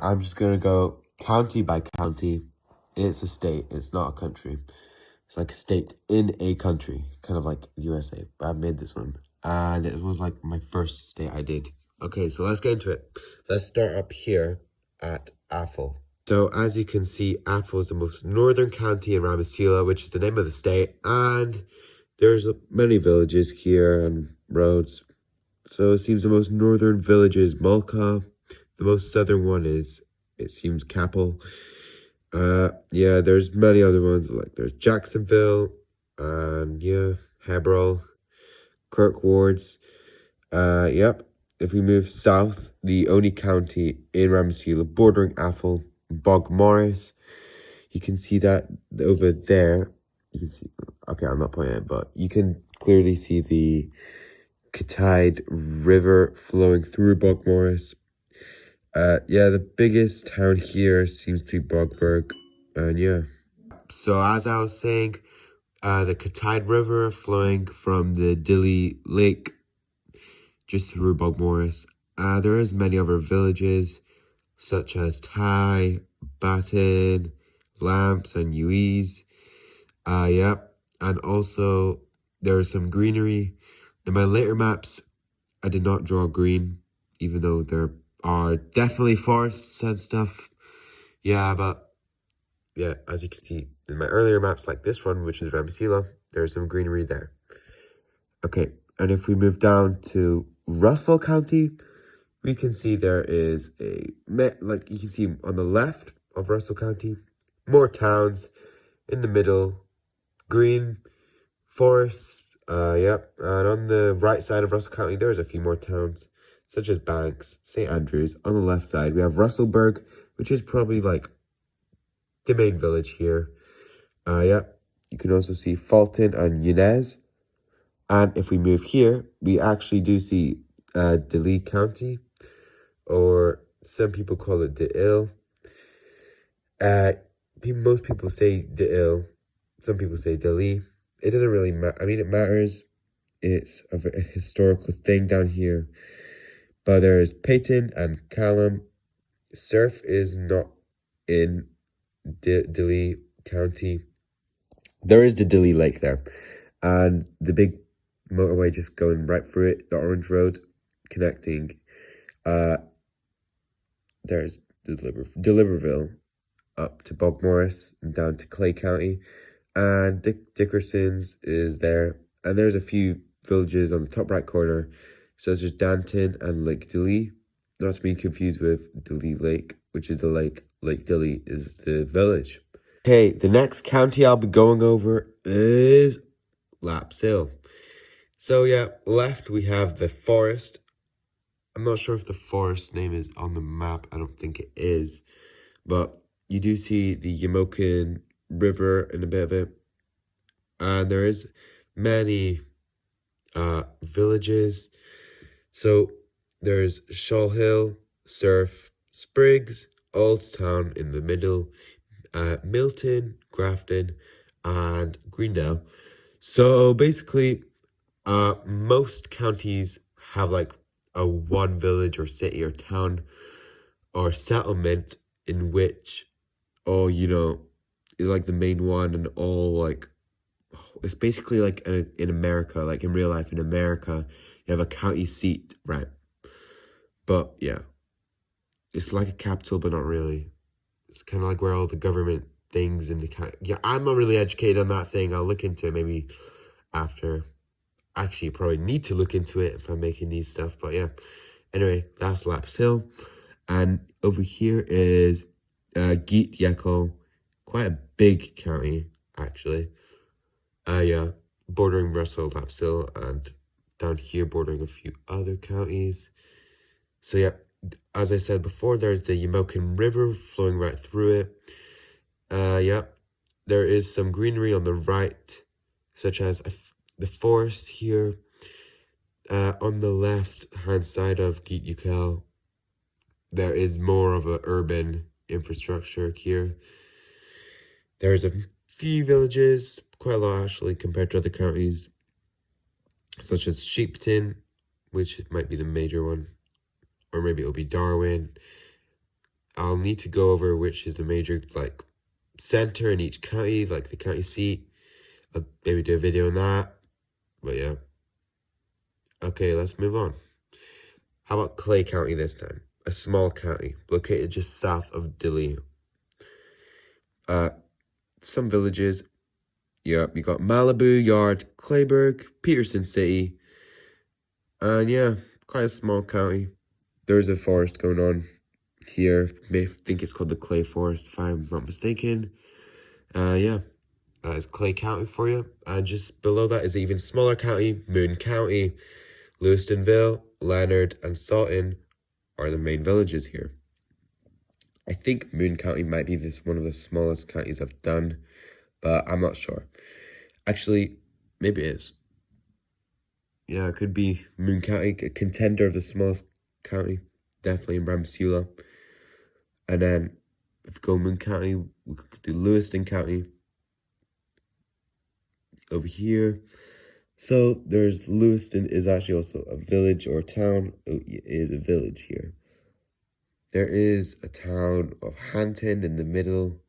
I'm just gonna go county by county. It's a state, it's not a country. It's like a state in a country, kind of like USA. But I've made this one. And it was like my first state I did. Okay, so let's get into it. Let's start up here at Atholl. So as you can see, Atholl is the most northern county in Rammosoula, which is the name of the state. And there's many villages here and roads. So it seems the most northern village is Mulca. The most southern one is, it seems, Capel. Yeah, there's many other ones, like there's Jacksonville, and yeah, Hebrel, Kirkwards. Yep. If we move south, the only county in Rammosoula bordering Atholl, Bogmorris. You can see that over there. You can see, okay, I'm not pointing it, but you can clearly see the Kataid River flowing through Bogmorris. Yeah, the biggest town here seems to be Bogberg, and yeah. So as I was saying, the Kataid River flowing from the Dilly Lake just through Bogmorris. There is many other villages such as Tai, Batten, Lamps, and Uis. Yep, and also there is some greenery. In my later maps, I did not draw green, even though there are definitely forests and stuff. Yeah, but yeah, as you can see in my earlier maps like this one, which is Rammosoula, there's some greenery there. Okay, and if we move down to Russell County, we can see there is like you can see on the left of Russell County, more towns. In the middle, green, forests, yep. And on the right side of Russell County, there's a few more towns, such as Banks, St. Andrews. On the left side, we have Russellburg, which is probably like the main village here. Yep. You can also see Fulton and Yanez. And if we move here, we actually do see Dili County, or some people call it De'il. Most people say De'il. Some people say Dili. It doesn't really matter. I mean, it matters. It's a historical thing down here. But there's Peyton and Callum. Surf is not in Dili County. There is the Dili Lake there. And the big motorway just going right through it, the Orange Road connecting. There's Deliverville up to Bogmorris and down to Clay County. And Dickerson's is there. And there's a few villages on the top right corner, such as Danton and Lake Dili. Not to be confused with Dili Lake, which is the lake. Lake Dili is the village. Okay, the next county I'll be going over is Lapshill. So yeah, left we have the forest. I'm not sure if the forest name is on the map. I don't think it is. But you do see the Yamokin River in a bit of it. And there is many villages. So there's Shaw Hill, Surf, Spriggs, Oldstown in the middle, Milton, Grafton, and Greendale. So basically, most counties have like a one village or city or town or settlement in which, is like the main one, and all like, it's basically like in America, like in real life in America, you have a county seat, right? But yeah, it's like a capital, but not really. It's kind of like where all the government things in the county. Yeah, I'm not really educated on that thing. I'll look into it maybe after. Actually, you probably need to look into it if I'm making these stuff, but yeah. Anyway, that's Lapshill. And over here is Geet Yekel, quite a big county, actually. Yeah, bordering Russell, Lapshill, and down here bordering a few other counties. So yeah, as I said before, there's the Yamokin River flowing right through it. Yeah, there is some greenery on the right, such as the forest here. On the left-hand side of Geet Yekel, there is more of an urban infrastructure here. There's a few villages, quite a lot actually, compared to other counties, such as Sheepton, which might be the major one, or maybe it'll be Darwin. I'll need to go over which is the major, like, center in each county, like the county seat. I'll maybe do a video on that. But yeah. Okay, let's move on. How about Clay County this time? A small county located just south of Dilley. Some villages. Yep, you got Malibu, Yard, Clayburg, Peterson City. And yeah, quite a small county. There's a forest going on here. May think it's called the Clay Forest, if I'm not mistaken. Yeah, that is Clay County for you. And just below that is an even smaller county, Moon County. Lewistonville, Leonard, and Sutton are the main villages here. I think Moon County might be one of the smallest counties I've done, but I'm not sure. Actually, maybe it is. Yeah, it could be Moon County, a contender of the smallest county. Definitely in Rammosoula. And then, if we go Moon County, we could do Lewiston County. Over here. So, there's Lewiston is actually also a village or a town. It is a village here. There is a town of Hanton in the middle.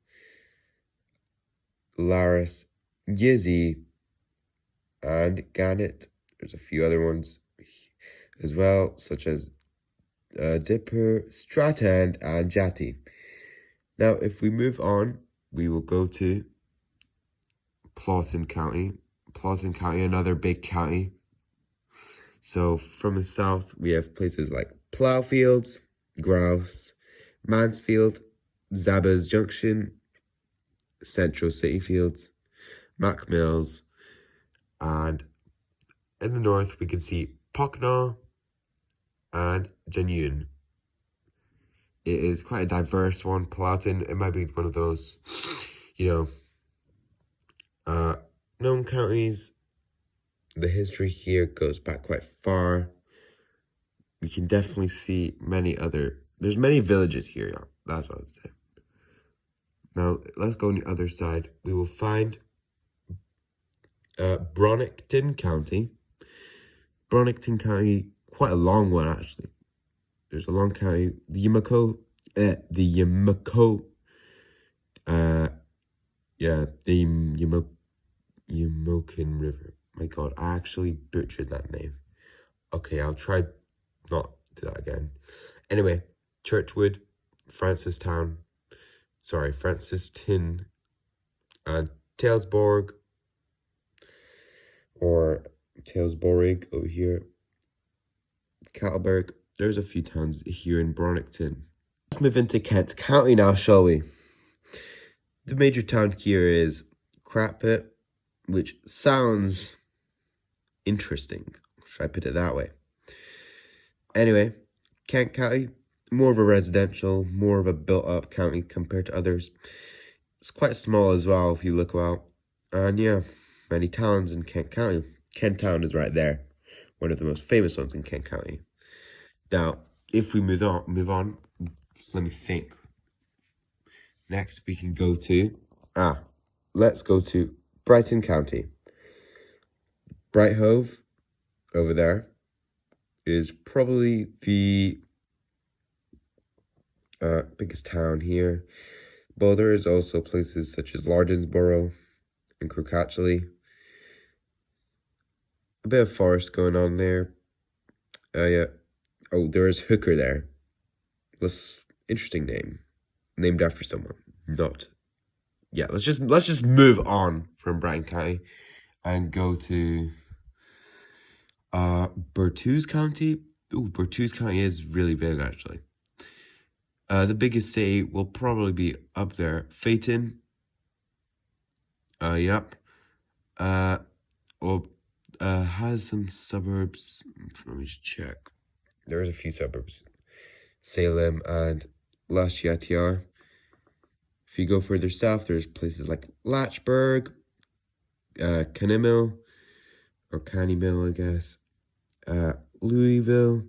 Laris, Yizzy, and Gannett. There's a few other ones as well, such as Dipper, Stratand, and Jatty. Now, if we move on, we will go to Plawson County. Plawson County, another big county. So from the south, we have places like Plowfields, Grouse, Mansfield, Zabas Junction, Central City Fields, Mac Mills, and in the north, we can see Pocknaw and Genuine. It is quite a diverse one. Plowton, it might be one of those, known counties. The history here goes back quite far. We can definitely see there's many villages here, yeah. That's what I would say. Now, let's go on the other side. We will find Bronickton County. Bronickton County, quite a long one, actually. There's a long county. The Yamaco, Yamokin River. My God, I actually butchered that name. Okay, I'll try not do that again. Anyway, Churchwood, Francistown, and Talesborg, or Talesborig over here. Cattleburg. There's a few towns here in Bronickton. Let's move into Kent County now, shall we? The major town here is Cratpit, which sounds interesting. Should I put it that way? Anyway, Kent County, more of a residential, more of a built-up county compared to others. It's quite small as well if you look out. And yeah, many towns in Kent County. Kent Town is right there. One of the most famous ones in Kent County. Now, if we move on, let me think. Next, we can go to, let's go to Brighton County. Brighthove, over there, is probably the biggest town here. But there is also places such as Lardensborough and Crocatchley. A bit of forest going on there. Yeah. Oh, there is Hooker there. Interesting name. Named after someone. Not. Yeah, let's just move on from Brighton County and go to Bertuse County. Ooh, Bertuse County is really big, actually. The biggest city will probably be up there. Phaeton. Yep. Has some suburbs. Let me just check. There's a few suburbs. Salem and Lasciatiar. If you go further south, there's places like Latchburg, Cannimill, or Cannimill, I guess, Louisville,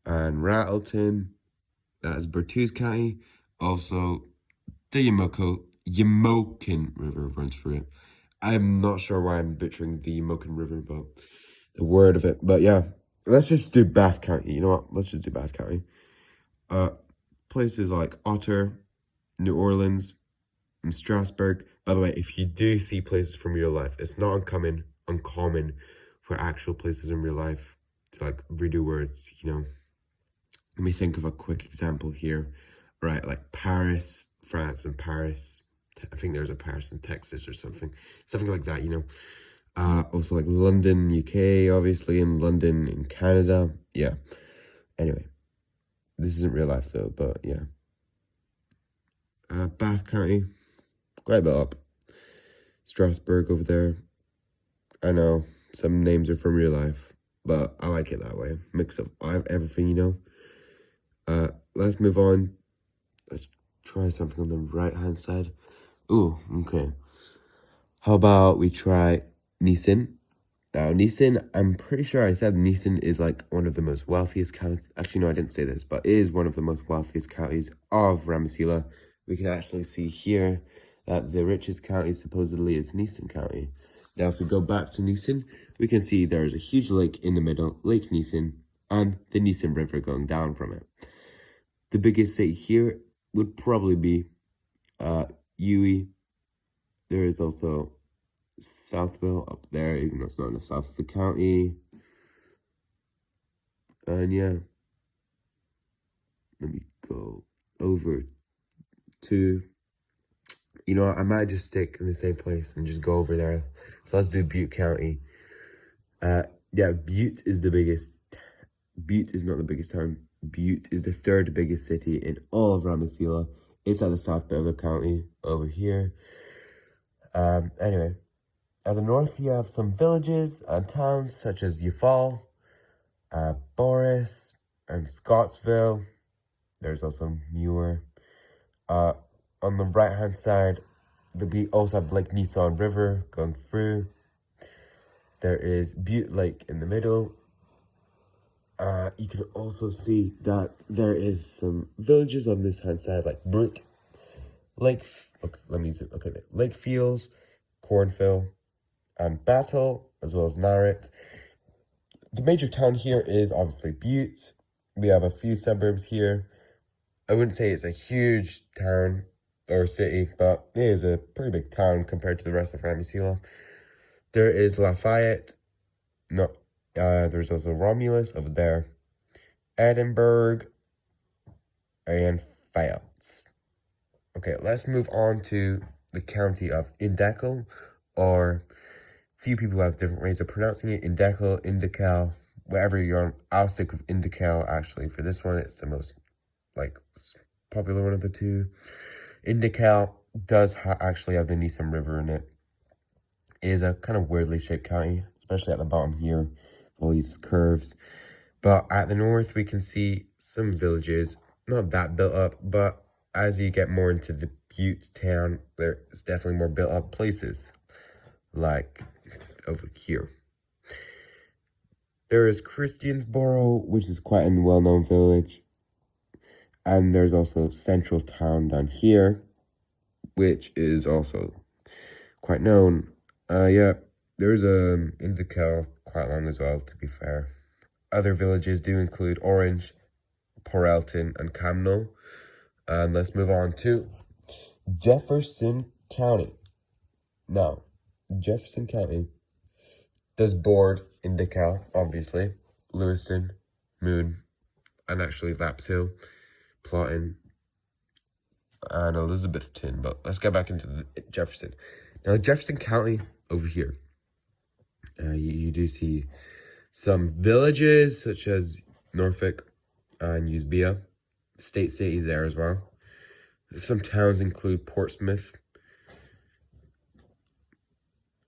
and Rattleton. That is Bertuse County. Also, the Yamokin River runs through it. I'm not sure why I'm butchering the Yamokin River, but the word of it. But yeah, let's just do Bath County. You know what? Let's just do Bath County. places like Otter, New Orleans, and Strasbourg. By the way, if you do see places from real life, it's not uncommon for actual places in real life to like redo words, you know. Let me think of a quick example here. Right, like Paris, France, and Paris. I think there's a Paris in Texas or something like that, you know. Also like London, UK, obviously, and London in Canada. Yeah. Anyway, this isn't real life though, but yeah. Bath County, quite a bit up. Strasbourg over there. I know some names are from real life, but I like it that way. Mix up everything, you know. Let's move on. Let's try something on the right-hand side. Ooh, okay. How about we try Nissen? Now, Nissen, I'm pretty sure I said Nissen is like one of the most wealthiest counties. Actually, no, I didn't say this, but it is one of the most wealthiest counties of Rammosoula. We can actually see here that the richest county supposedly is Nissen County. Now, if we go back to Nissen, we can see there is a huge lake in the middle, Lake Nissen, and the Nissen River going down from it. The biggest city here would probably be Uwe. There is also Southville up there, even though it's not in the south of the county. And yeah, let me go over to, you know, I might just stick in the same place and just go over there. So let's do Butte County. Yeah, Butte is the biggest. Butte is not the biggest town. Butte is the third biggest city in all of Rammosoula. It's at the south bit of the county over here. Anyway, at the north you have some villages and towns such as Eufaul, Boris, and Scottsville. There's also Muir. On the right hand side, we also have Lake Nissan River going through. There is Butte Lake in the middle. You can also see that there is some villages on this hand side, like Brute, Lake Fields, Cornfield, and Battle, as well as Narrett. The major town here is obviously Butte. We have a few suburbs here. I wouldn't say it's a huge town or city, but it is a pretty big town compared to the rest of Rammosoula. There is Lafayette. There's also Romulus over there, Edinburgh, and Fayette. Okay, let's move on to the county of Indecal, or few people have different ways of pronouncing it. Indecal, whatever you're on. I'll stick with Indecal, actually. For this one, it's the most, like, popular one of the two. Indecal does actually have the Nissen River in it. It is a kind of weirdly shaped county, especially at the bottom here, all these curves. But at the north, we can see some villages, not that built up, but as you get more into the Butte town, there's definitely more built up places, like over here. There is Christiansboro, which is quite a well-known village. And there's also Central Town down here, which is also quite known. Yeah, there's Indecal quite long as well, to be fair. Other villages do include Orange, Porelton, and Camno. And let's move on to Jefferson County. Now, Jefferson County does board Indecal, obviously, Lewiston, Moon, and actually Laps Hill, Plotton, and Elizabethton. But let's get back into Jefferson. Now, Jefferson County over here, you do see some villages such as Norfolk and Usbea. State cities there as well. Some towns include Portsmouth.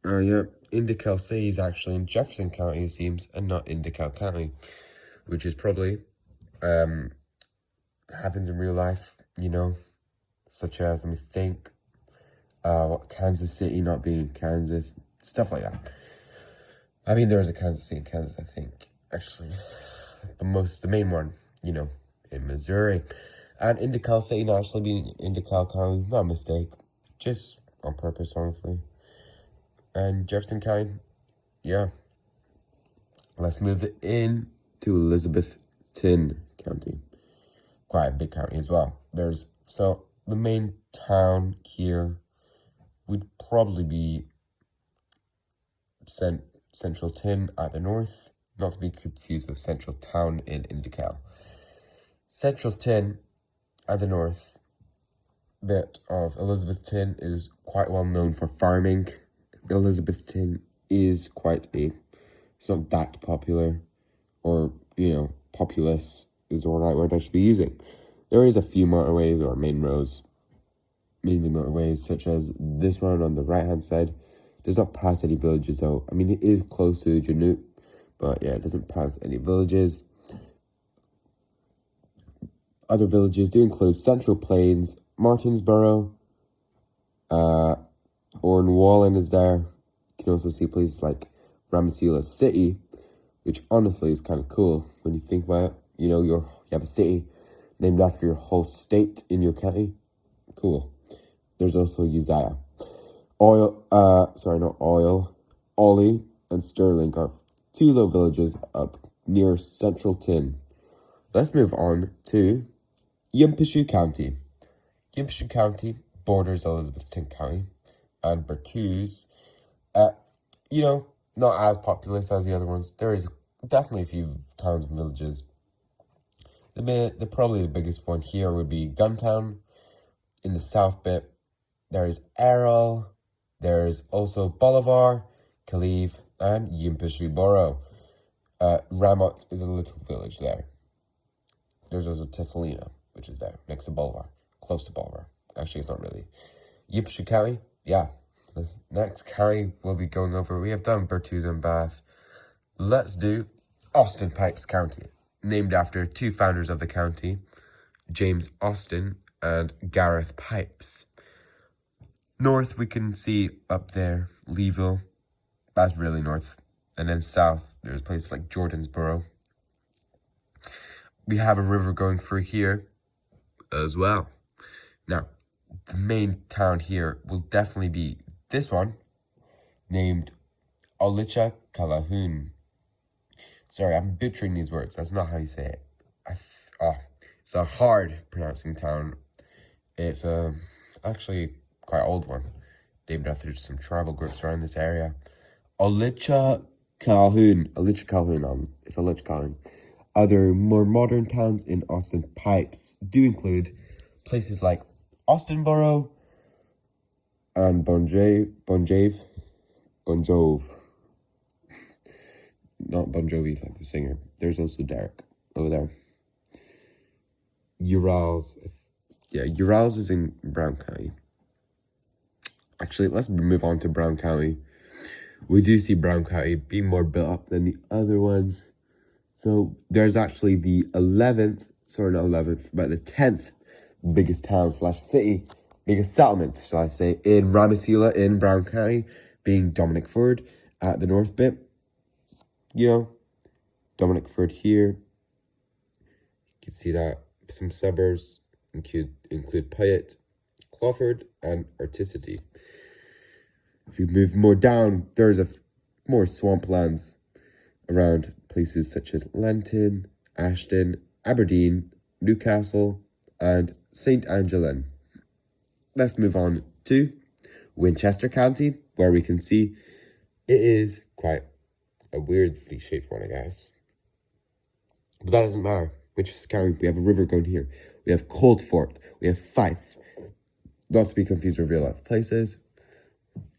Yeah, Indecal City is actually in Jefferson County, it seems, and not Indecal County, which is probably happens in real life, you know, such as, let me think, Kansas City not being in Kansas, stuff like that. I mean, there is a Kansas City in Kansas, I think, actually, the main one, you know, in Missouri. And Indecal City not actually being Indecal County, not a mistake, just on purpose, honestly. And Jefferson County, yeah. Let's move it in to Elizabethton County. quite a big county as well. So the main town here would probably be Central Tin at the north, not to be confused with Central Town in Indical. Central Tin at the north bit of Elizabethton is quite well known for farming. Elizabethton is it's not that popular, or, populous is the right word I should be using. There is a few motorways or main roads, mainly motorways, such as this one on the right-hand side. Does not pass any villages though. I mean, it is close to Januk, but yeah, it doesn't pass any villages. Other villages do include Central Plains, Martinsborough, Ornwallen is there. You can also see places like Rammosoula City, which honestly is kind of cool when you think about it. You have a city named after your whole state in your county. Cool. There's also Uzziah. Ollie and Sterling are two little villages up near Central Tin. Let's move on to Yimpashu County. Yimpashu County borders Elizabethton County and Bertuse. Not as populous as the other ones. There is definitely a few towns and villages. Probably the biggest one here would be Guntown in the south bit. There is Errol. There's also Bolivar, Kaliv, and Yimpashu Borough. Ramot is a little village there. There's also Tessalina, which is there, next to Bolivar, close to Bolivar. Actually, it's not really. Yimpashu County, yeah. This next county we'll be going over. We have done Bertuse and Bath. Let's do Austin Pipes County, named after two founders of the county, James Austin and Gareth Pipes. North, we can see up there, Leeville. That's really north. And then south, there's places like Jordensboro. We have a river going through here as well. Now, the main town here will definitely be this one, named Olicha Calhoun. Sorry, I'm butchering these words. That's not how you say it. It's a hard pronouncing town. It's actually quite old one, named after some tribal groups around this area. Olicha Calhoun. It's Olicha Calhoun. Other more modern towns in Austin Pipes do include places like Austinboro and Bon Jove. Not Bon Jovi, like the singer. There's also Derek over there. Urals. Yeah, Urals is in Brown County. Actually, let's move on to Brown County. We do see Brown County being more built up than the other ones. So there's actually the 10th biggest town / city, biggest settlement, shall I say, in Rammosoula in Brown County, being Dominic Ford at the north bit. Dominic Ford here. You can see that some suburbs include Pyatt, Clawford, and Articity. If you move more down, there's more swamplands around places such as Lenton, Ashton, Aberdeen, Newcastle, and St. Angelin. Let's move on to Winchester County, where we can see it is quite a weirdly shaped one, I guess. But that doesn't matter. Winchester County, we have a river going here. We have Coldfort. We have Fife. Not to be confused with real life places.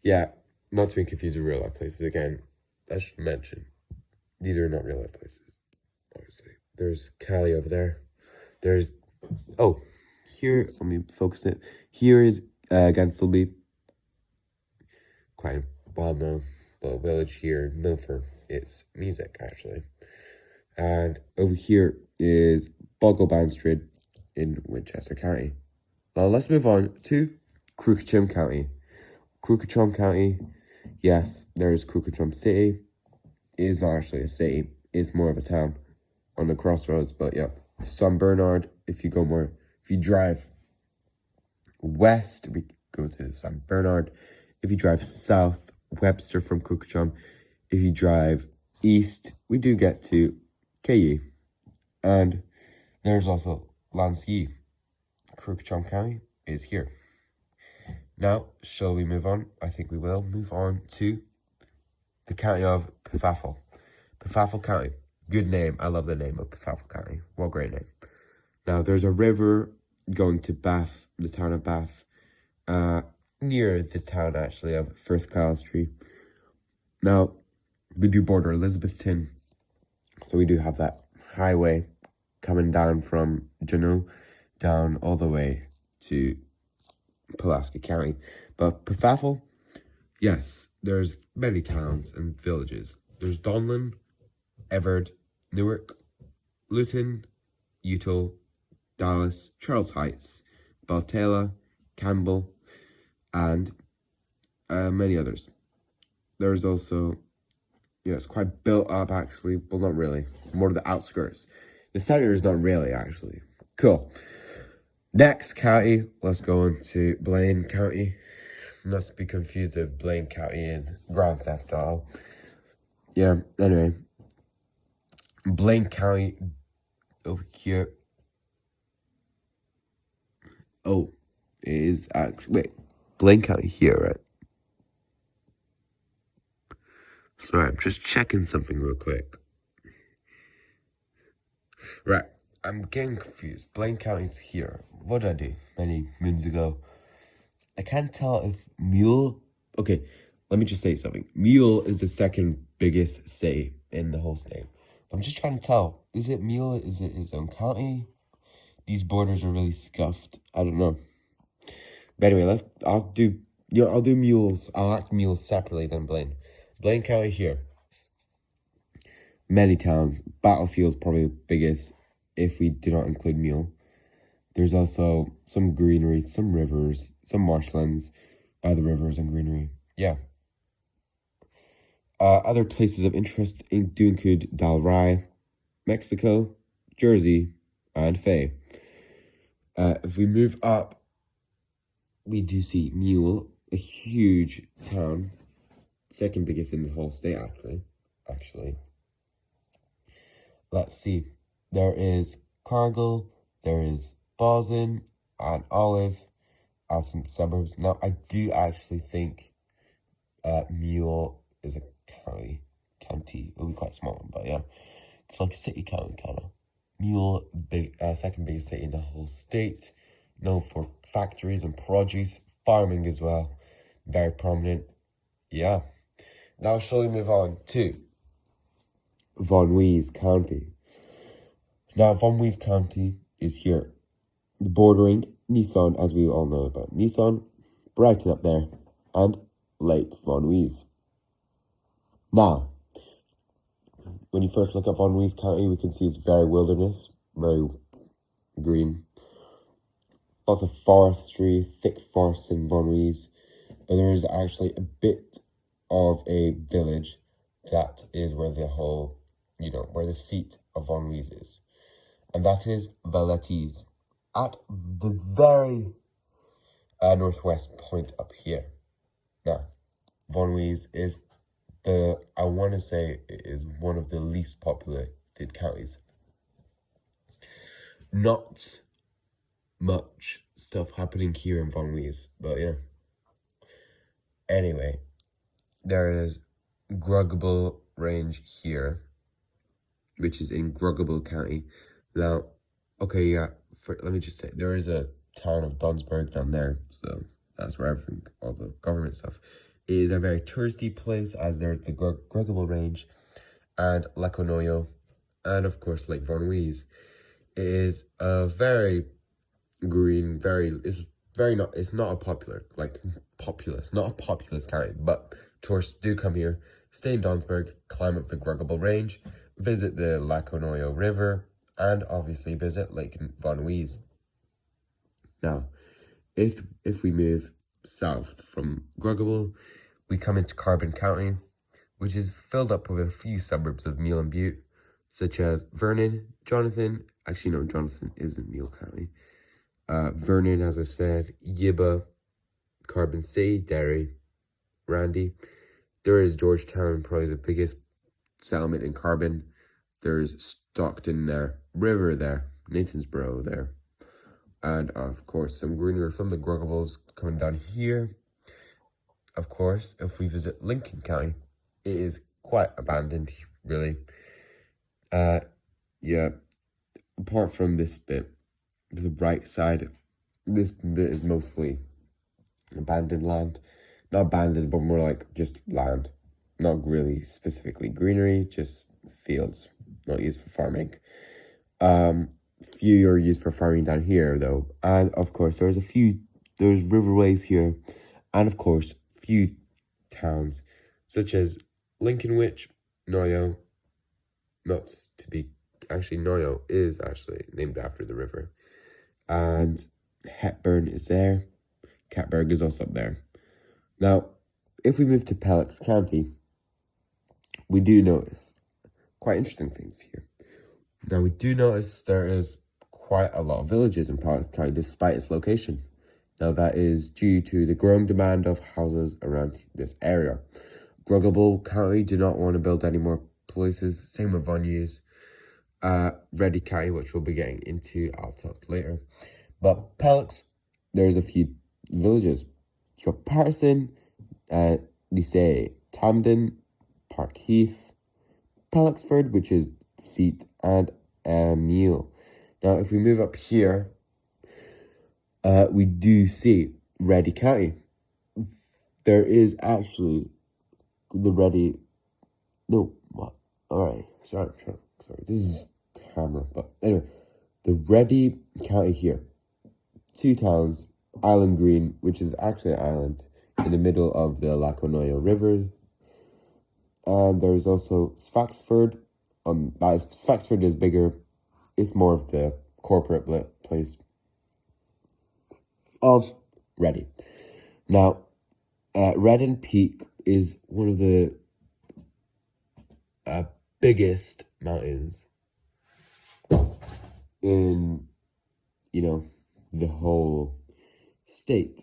Yeah, not to be confused with real life places. Again, I should mention, these are not real life places, obviously. There's Cali over there. Here, let me focus it. Here is Ganselby. Quite a well-known little village here, known for its music, actually. And over here is Boglebanstrid in Winchester County. Now let's move on to Cruachan County. Cruachan County, yes, there is Cruachan City. It is not actually a city. It's more of a town on the crossroads. But yeah, San Bernard, if you drive west, we go to San Bernard. If you drive south, Webster from Cruachan. If you drive east, we do get to KU. And there's also Lancy, Crookchom County is here. Now, shall we move on? I think we will move on to the county of Pfaffel. Pfaffel County. Good name. I love the name of Pfaffel County. What a great name. Now, there's a river going to Bath, the town of Bath, near the town, actually, of Firth Street. Now, we do border Elizabethton, so we do have that highway coming down from Juneau down all the way to Pulaski County. But Pfaffel, yes, there's many towns and villages. There's Donlin, Everett, Newark, Luton, Utah, Dallas, Charles Heights, Baltella, Campbell, and many others. There's also, it's quite built up actually, but not really. More to the outskirts. The center is not really actually. Cool. Next county, let's go into Blaine County. Not to be confused with Blaine County and Grand Theft Auto. Yeah, anyway. Blaine County over here. Oh, it is actually, wait, Blaine County here, right? Sorry, I'm just checking something real quick. Right, I'm getting confused. Blaine County's here. What did I do many moons ago? I can't tell if Mule... Okay, let me just say something. Mule is the second biggest state in the whole state. I'm just trying to tell. Is it Mule? Is it its own county? These borders are really scuffed. I don't know. But anyway, I'll do Mules. I'll act Mules separately than Blaine. Blaine County here. Many towns. Battlefield's probably the biggest if we do not include Mule. There's also some greenery, some rivers, some marshlands by the rivers and greenery. Yeah. Other places of interest do include Dalry, Mexico, Jersey, and Fay. If we move up, we do see Mule, a huge town. Second biggest in the whole state, actually. Let's see. There is Cargill, there is Bosin, and Olive as some suburbs. Now, I do actually think Mule is a county. It'll be quite a small one, but yeah. It's like a city county, kind of. Mule, second biggest city in the whole state. Known for factories and produce, farming as well. Very prominent. Yeah. Now, shall we move on to Von Nuys County? Now, Von Nuys County is here, bordering Nissan, as we all know about Nissan, Brighton up there, and Lake Von Nuys. Now, when you first look at Von Nuys County, we can see it's very wilderness, very green. Lots of forestry, thick forests in Von Nuys. But there is actually a bit of a village that is where the whole, where the seat of Von Nuys is. And that is Valetes, at the very northwest point up here. Now, Von Nuys is I want to say it is one of the least populated counties. Not much stuff happening here in Von Nuys, but yeah. Anyway, there is Gruggable Range here, which is in Gruggable County. Now, okay, yeah, let me just say, there is a town of Dunsburg down there, so that's where everything, all the government stuff, is a very touristy place, as there's the Gruggable Range and Laconoyo, and of course Lake Von Nuys. It is a very green, it's not a populous county, but tourists do come here, stay in Dunsburg, climb up the Gruggable Range, visit the Laconoyo River, and obviously visit Lake Von Nuys. Now, if we move south from Gruggable, we come into Carbon County, which is filled up with a few suburbs of Mule and Butte, such as Vernon, Jonathan. Actually, no, Jonathan isn't Mule County. Vernon, as I said, Yuba, Carbon City, Derry, Randy. There is Georgetown, probably the biggest settlement in Carbon. There's Stockton there, River there, Nathansboro there, And of course, some greenery from the Gruggables coming down here. Of course, if we visit Lincoln County, it is quite abandoned, really. Yeah, apart from this bit, to the right side, this bit is mostly abandoned land. Not abandoned, but more like just land. Not really specifically greenery, just fields, not used for farming. Few are used for farming down here, though. And of course, there's riverways here. And of course, few towns, such as Lincolnwich, Noyo, not to be, actually Noyo is actually named after the river. And Hepburn is there. Catburg is also up there. Now, if we move to Pellix County, we do notice quite interesting things here. Now, we do notice there is quite a lot of villages in Pellix County despite its location. Now, that is due to the growing demand of houses around this area. Gruggable County do not want to build any more places. Same with Von Hughes. Ready County, which we'll be getting into, I'll talk later. But Pellix, there's a few villages. You got Patterson, Lycée Tamden, Park Heath, Pellixford, which is the seat, and Emile. Now, if we move up here, we do see Ready County. There is actually the Ready. No, what? Alright, sorry. This is camera, but anyway, the Ready County here. 2 towns, Island Green, which is actually an island in the middle of the Laconoyo River. And there's also Sfaxford. Sfaxford is bigger. It's more of the corporate place of Ready. Now, Redden Peak is one of the biggest mountains in, the whole state.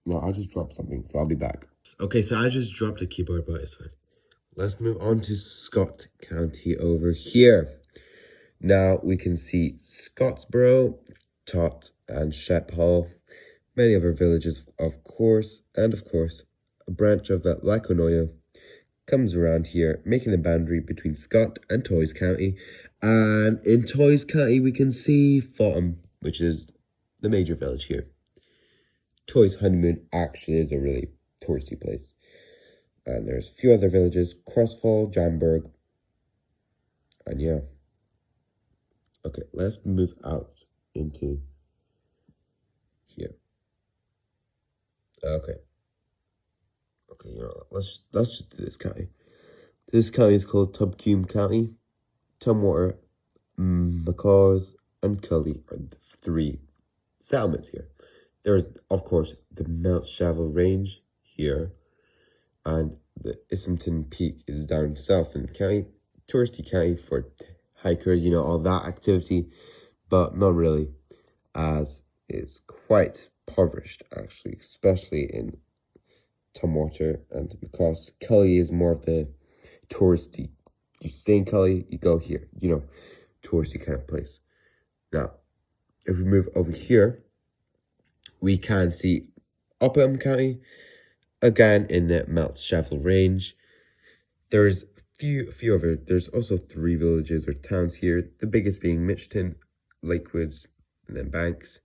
Now, I just dropped something, so I'll be back. Okay, so I just dropped a keyboard, but it's fine. Let's move on to Scott County over here. Now, we can see Scottsboro, Tot, and Shep Hall. Many other villages, of course. And, of course, a branch of that Laconoya comes around here, making the boundary between Scott and Toys County. And in Toys County, we can see Fawton, which is the major village here. Toys Honeymoon actually is a really touristy place. And there's a few other villages, Crossfall, Jamberg, and yeah. Okay, let's move out into here. Okay, let's just do this county. This county is called Tubcombe County. Tumwater, Macaws, and Cully are the 3 settlements here. There's, of course, the Mount Shavel Range here, and the Islington Peak is down south in the county. Touristy county for hikers, all that activity, but not really, as it's quite impoverished, actually, especially in Tumwater, and because Cully is more of the touristy. You stay in Cully, you go here, touristy kind of place. Now, if we move over here, we can see Upham County, again in the Mount Shavel Range. There's a few other, there's also 3 villages or towns here, the biggest being Mitchton, Lakewoods, and then Banks.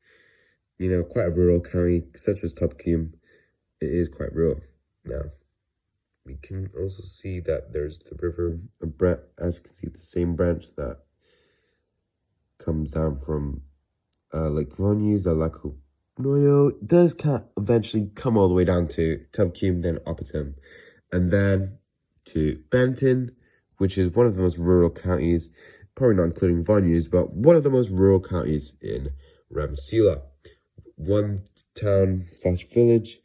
Quite a rural county, such as Tubcombe. It is quite rural. Now, we can also see that there's the river, as you can see, the same branch that comes down from Lake Von Hughes, the Laconoyo, does eventually come all the way down to Tubcombe, then Opperton, and then to Benton, which is one of the most rural counties, probably not including Von Hughes, but one of the most rural counties in Rammosoula. 1 town/village,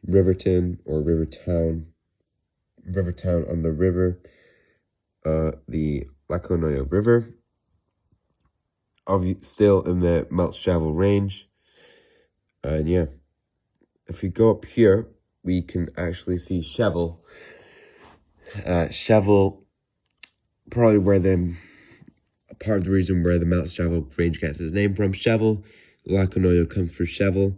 Riverton or Rivertown on the river, the Laconoyo River, still in the Mount Shavel Range. And yeah, if we go up here, we can actually see Chevel. Chevel, probably part of the reason where the Mount Shavel Range gets its name from. Chevel, Laconoyo comes for Cheval.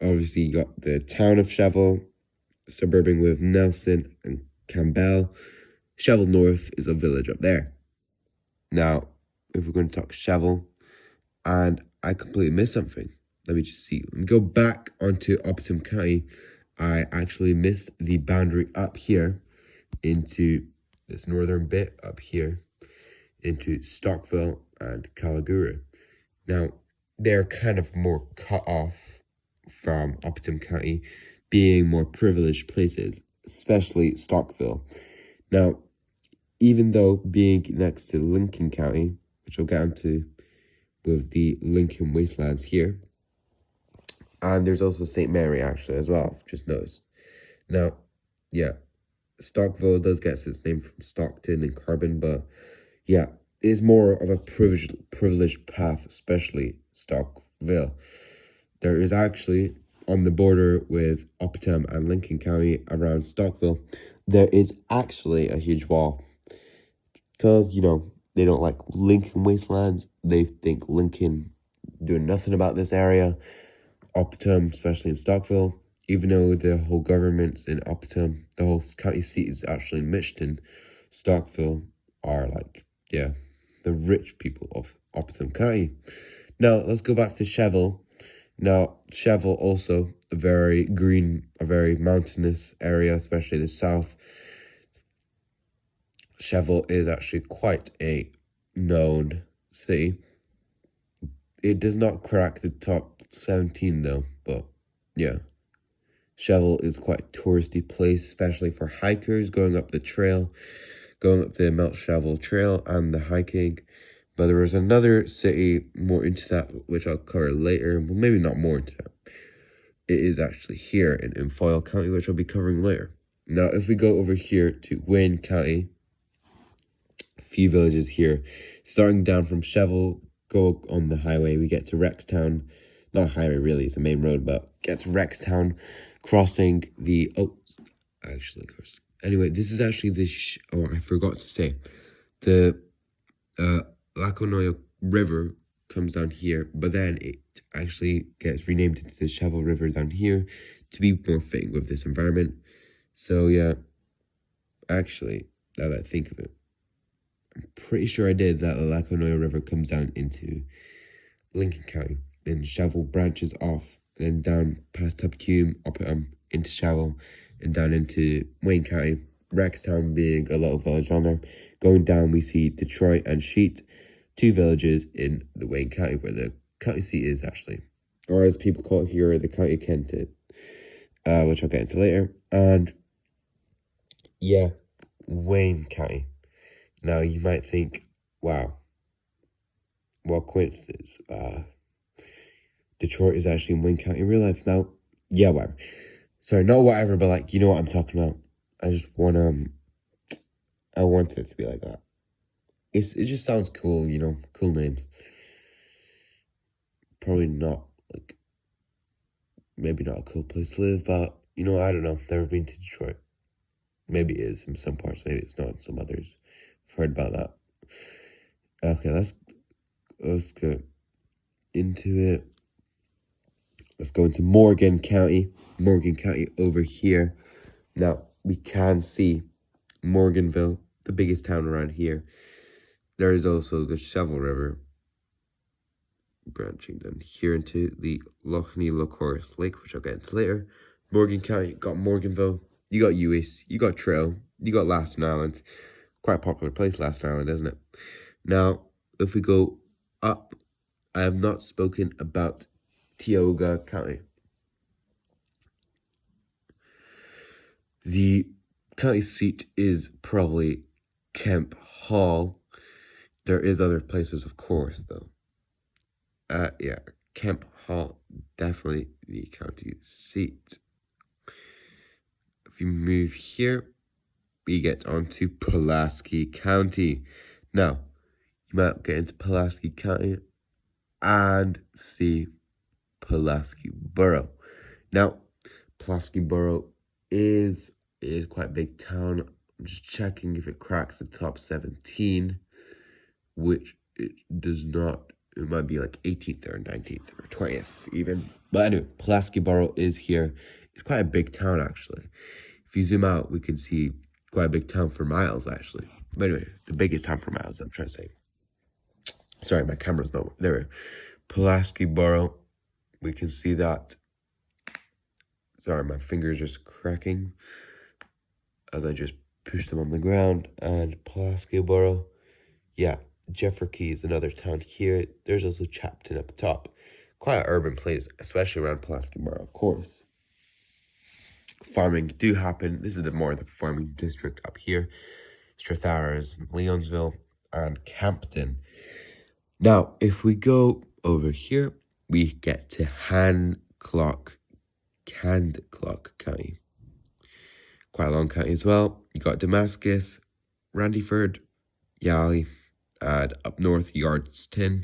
Obviously, you got the town of Cheval, suburban with Nelson and Campbell. Cheval North is a village up there. Now, if we're going to talk Cheval, and I completely missed something. Let me just see. Let me go back onto Optum County. I actually missed the boundary up here into this northern bit up here into Stockville and Calagura. Now, they're kind of more cut off from Optum County, being more privileged places, especially Stockville. Now, even though being next to Lincoln County, which I'll get into with the Lincoln Wastelands here, and there's also St. Mary actually as well, just noticed. Now, yeah, Stockville does get its name from Stockton and Carbon, but yeah, it is more of a privileged path, especially Stockville. There is actually, on the border with Optum and Lincoln County around Stockville, there is actually a huge wall. Because, they don't like Lincoln Wastelands. They think Lincoln doing nothing about this area. Optum, especially in Stockville, even though the whole government's in Optum, the whole county seat is actually in Mitchton, Stockville are the rich people of Optum County. Now, let's go back to Cheval. Now, Cheval also a very green, a very mountainous area, especially the south. Cheval is actually quite a known city. It does not crack the top 17 though, but yeah. Cheval is quite a touristy place, especially for hikers going up the trail, going up the Mount Cheval Trail and the hiking. But there was another city more into that, which I'll cover later. Well, maybe not more into that. It is actually here in Foyle County, which I'll be covering later. Now, if we go over here to Wayne County, a few villages here. Starting down from Cheval, go on the highway, we get to Rextown. Not a highway really, it's a main road, but get to Rextown, crossing the... Anyway, this is actually I forgot to say. The Laconoyo River comes down here, but then it actually gets renamed into the Cheval River down here to be more fitting with this environment. So yeah, actually, now that I think of it, I'm pretty sure I did that the Laconoyo River comes down into Lincoln County, then Cheval branches off, and then down past Tupcombe, up into Cheval, and down into Wayne County, Rextown being a little village on there. Going down, we see Detroit and Sheet, two villages in the Wayne County, where the county seat is actually, or as people call it here, the County Kenton, which I'll get into later. And yeah, Wayne County. Now you might think, wow, what coincidence? Detroit is actually in Wayne County in real life. Now, yeah, whatever. Sorry, not whatever, but you know what I'm talking about. I just want I wanted it to be like that. It just sounds cool, cool names. Probably not, maybe not a cool place to live, but, I don't know. Never been to Detroit. Maybe it is in some parts, maybe it's not in some others. I've heard about that. Okay, let's go into it. Let's go into Morgan County. Morgan County over here. Now, we can see Morganville, the biggest town around here. There is also the Cheval River branching down here into the Loch Lochorus Lake, which I'll get into later. Morgan County, you got Morganville, you got Uis, you got Trail, you got Laston Island. Quite a popular place, Laston Island, isn't it? Now, if we go up, I have not spoken about Tioga County. The county seat is probably Kemp Hall. There is other places, of course, though. Yeah, Kemp Hall, definitely the county seat. If you move here, we get onto Pulaski County. Now, you might get into Pulaski County and see Pulaski Borough. Now, Pulaski Borough is quite a big town. I'm just checking if it cracks the top 17, which it does not. It might be like 18th or 19th or 20th even. But anyway, Pulaski Borough is here. It's quite a big town, actually. If you zoom out, we can see quite a big town for miles, actually. But anyway, the biggest town for miles, I'm trying to say. Sorry, my camera's not there. Pulaski Borough. We can see that. Sorry, my fingers just cracking as I just push them on the ground. And Pulaski Borough. Yeah, Jefferkey is another town here. There's also Chapton at the top. Quite an urban place, especially around Pulaski Borough, of course. Farming do happen. This is more of the farming district up here. Stratharas, Leonsville, and Campton. Now, if we go over here, we get to Handclock County. Quite a long county as well. You got Damascus, Randyford, Yali, and up north, Yardston.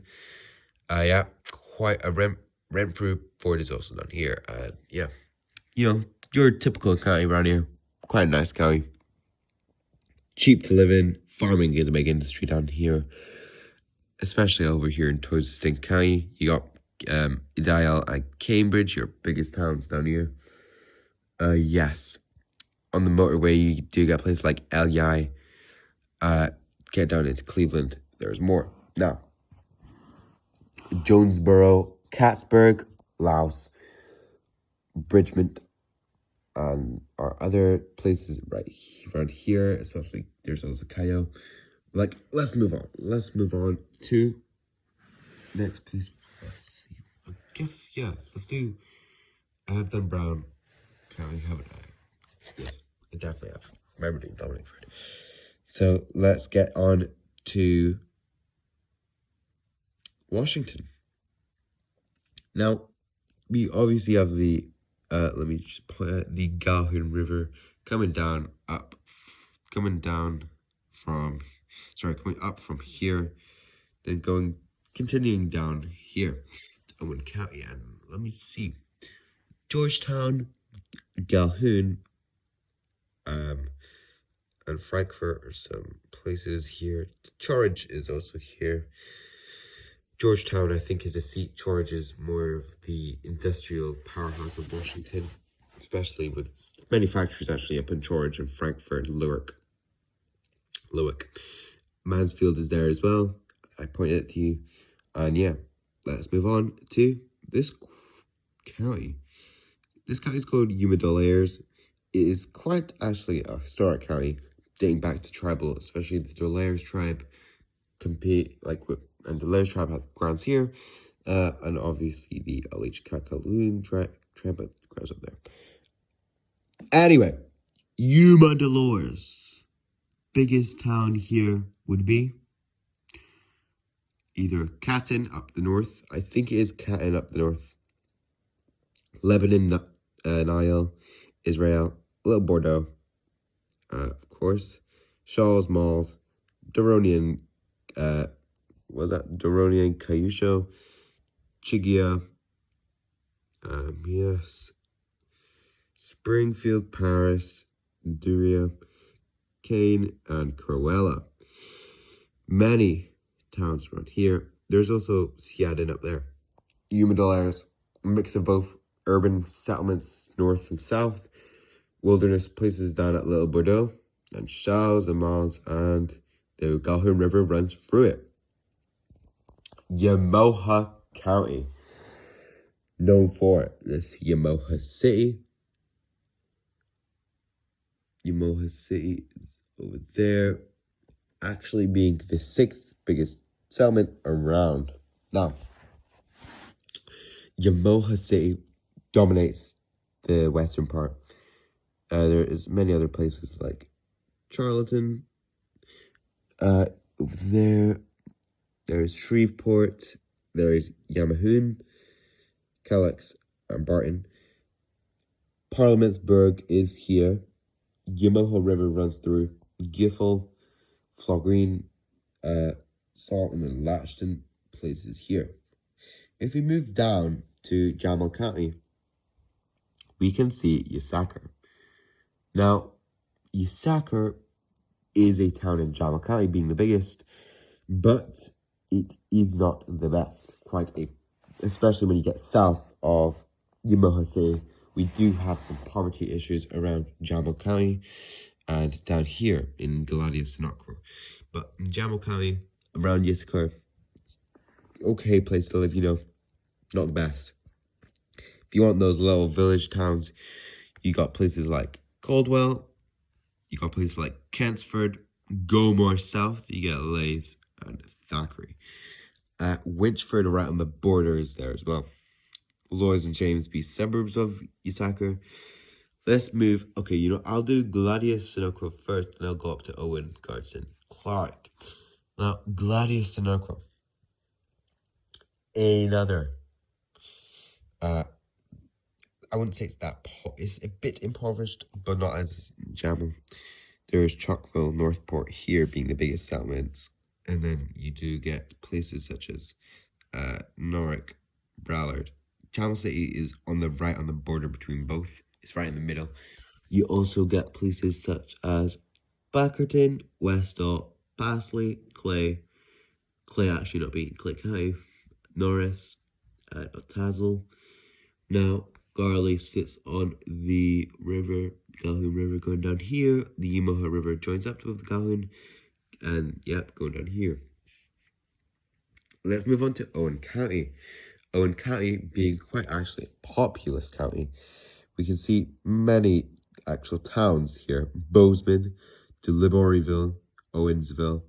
Yeah, quite a Renfrew Ford is also down here. And yeah, you know, your typical county around here. Quite a nice county. Cheap to live in. Farming is a big industry down here. Especially over here in Torsting County. You got Ideal and Cambridge, your biggest towns down here. Yes. On the motorway, you do get places like Ely. Get down into Cleveland. There's more. Now, Jonesboro, Cattsburg, Laos, Bridgement, and our other places right around here, especially there's also Cayo. Like, let's move on. Let's move on to next, please. Let's see. I guess, yeah, let's do. I have done Brown County, haven't I? Yes, I definitely have. I remember doing Dominic Ford. So let's get on to Washington. Now, we obviously have the, let me just point out the Calhoun River coming up from here, then continuing down here to Owen County. And let me see. Georgetown, Calhoun, and Frankfurt are some places here. Charge is also here. Georgetown, I think, is a seat. Charge is more of the industrial powerhouse of Washington, especially with many factories actually up in George and Frankfurt and Lewick. Mansfield is there as well. I pointed it to you. And yeah, let's move on to this county. This county is called Yuma-Delaires. It is quite actually a historic county, dating back to tribal, especially the Delaires tribe and the Delaires tribe have grounds here, and obviously the LH Calhoun tribe grounds up there. Anyway, Yuma-Delaires. Biggest town here would be either Canton up the north. I think it is Canton up the north. Lebanon, Nile, Israel, Little Bordeaux, of course. Shaw's Malls, Duronian, Duronian Cayusho, Chigia, yes, Springfield, Paris, Duria, Kane, and Cruella. Many towns around here. There's also Seattle up there. Yuma-Delaires, a mix of both urban settlements north and south, wilderness places down at Little Bordeaux, and Shaw's and Malls, and the Calhoun River runs through it. Yamoha County, known for this Yamoha City. Yamoha City is over there, actually being the 6th biggest settlement around. Now, Yamoha City dominates the western part. There is many other places like Charlton. Over there's Shreveport. There's Yamahoon, Calex, and Barton. Parliamentsburg is here. Yamoha River runs through. Giffel, Flogreen, Salton, and Latchton places here. If we move down to Jamal County, we can see Ysaker. Now, Ysaker is a town in Jamal County, being the biggest, but it is not the best. Especially when you get south of Yamoha City. We do have some poverty issues around Jammu County and down here in Galadia Sinakro. But in Jammu County, around Yiskar, okay place to live, not the best. If you want those little village towns, you got places like Caldwell, you got places like Kensford, go more south, you get Leys and Thackeray. Winchford, right on the border, is there as well. Loys and James be suburbs of Yisaka. Let's move. Okay, I'll do Gladius Sinocro first, and I'll go up to Owen, Garson, Clark. Now, Gladius Sinocro. Another. I wouldn't say it's it's a bit impoverished, but not as Jammu. There's Chalkville, Northport here being the biggest settlements. And then you do get places such as Norwich, Brallard. Jammu City is on the border between both. It's right in the middle. You also get places such as Backerton, Westall, Passley, Clay actually not being Clay County, Norris, Otazel. Now, Garley sits on the Calhoun River going down here. The Yamoha River joins up to the Calhoun, and going down here. Let's move on to Owen County. Owen County being quite actually a populous county. We can see many actual towns here. Bozeman, Deliboryville, Owensville,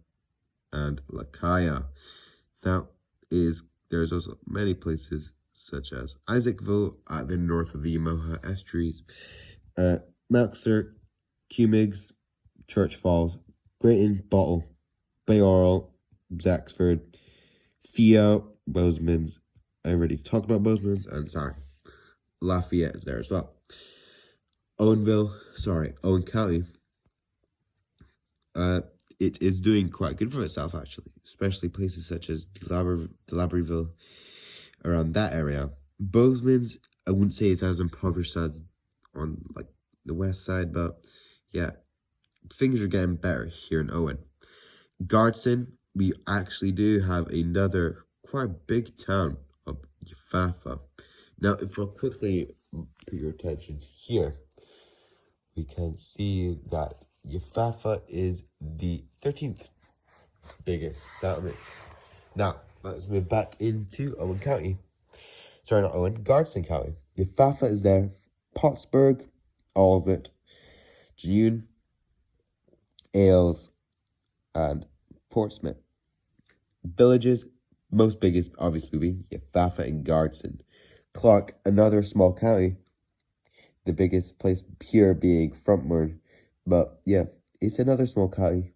and Lakaya. Now, there's also many places such as Isaacville at the north of the Yamoha estuaries, Melkser, Cummings, Church Falls, Grayton, Bottle, Bayorl, Zaxford, Theo, Bozeman's. I already talked about Bozeman's, and Lafayette is there as well. Owen County. It is doing quite good for itself, actually, especially places such as Delabreville, around that area. Bozeman's, I wouldn't say it's as impoverished as on the west side, but things are getting better here in Owen. Gardson, we actually do have another quite big town of Yafafa. Now, if we'll quickly put your attention here, we can see that Yafafa is the 13th biggest settlement. Now, let's move back into Owen County. Sorry, not Owen, Gardson County. Yafafa is there. Pottsburg, Alzett, June, Ailes, and Portsmouth. Villages, most biggest obviously being Yafafa and Gardson. Clark, another small county. The biggest place here being Frontmore. But it's another small county.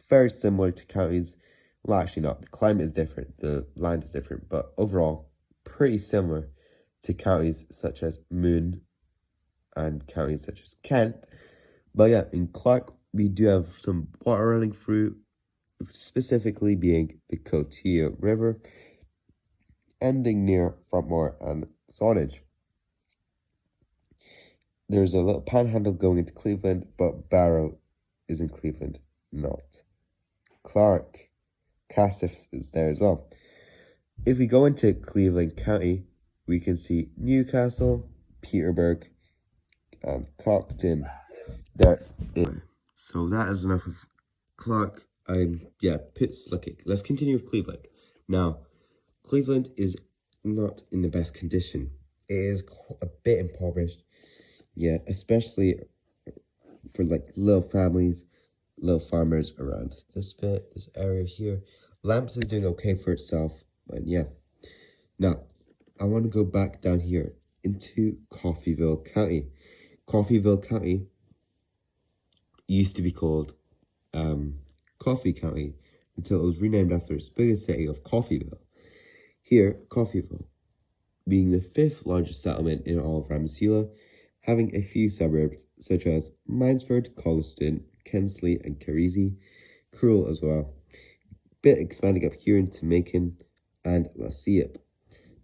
Very similar to counties. Well, actually not. The climate is different. The land is different. But overall, pretty similar to counties such as Moon and counties such as Kent. But in Clark, we do have some water running through, specifically being the Cotia River, ending near Frontmore and Saunage. There's a little panhandle going into Cleveland, but Barrow is in Cleveland, not Clark. Cassifs is there as well. If we go into Cleveland County, we can see Newcastle, Petersburg, and Cockton. So that is enough of Clark. Let's continue with Cleveland. Now, Cleveland is not in the best condition. It is a bit impoverished. Especially for little families, little farmers around this area here. Lamps is doing okay for itself, but Now, I want to go back down here into Coffeyville County. Coffeyville County used to be called Coffee County until it was renamed after its biggest city of Coffeyville. Here, Coffeyville, being the 5th largest settlement in all of Rammosoula, having a few suburbs such as Minesford, Colliston, Kensley, and Carrizy, Cruel as well. Bit expanding up here into Macon and Lasiep.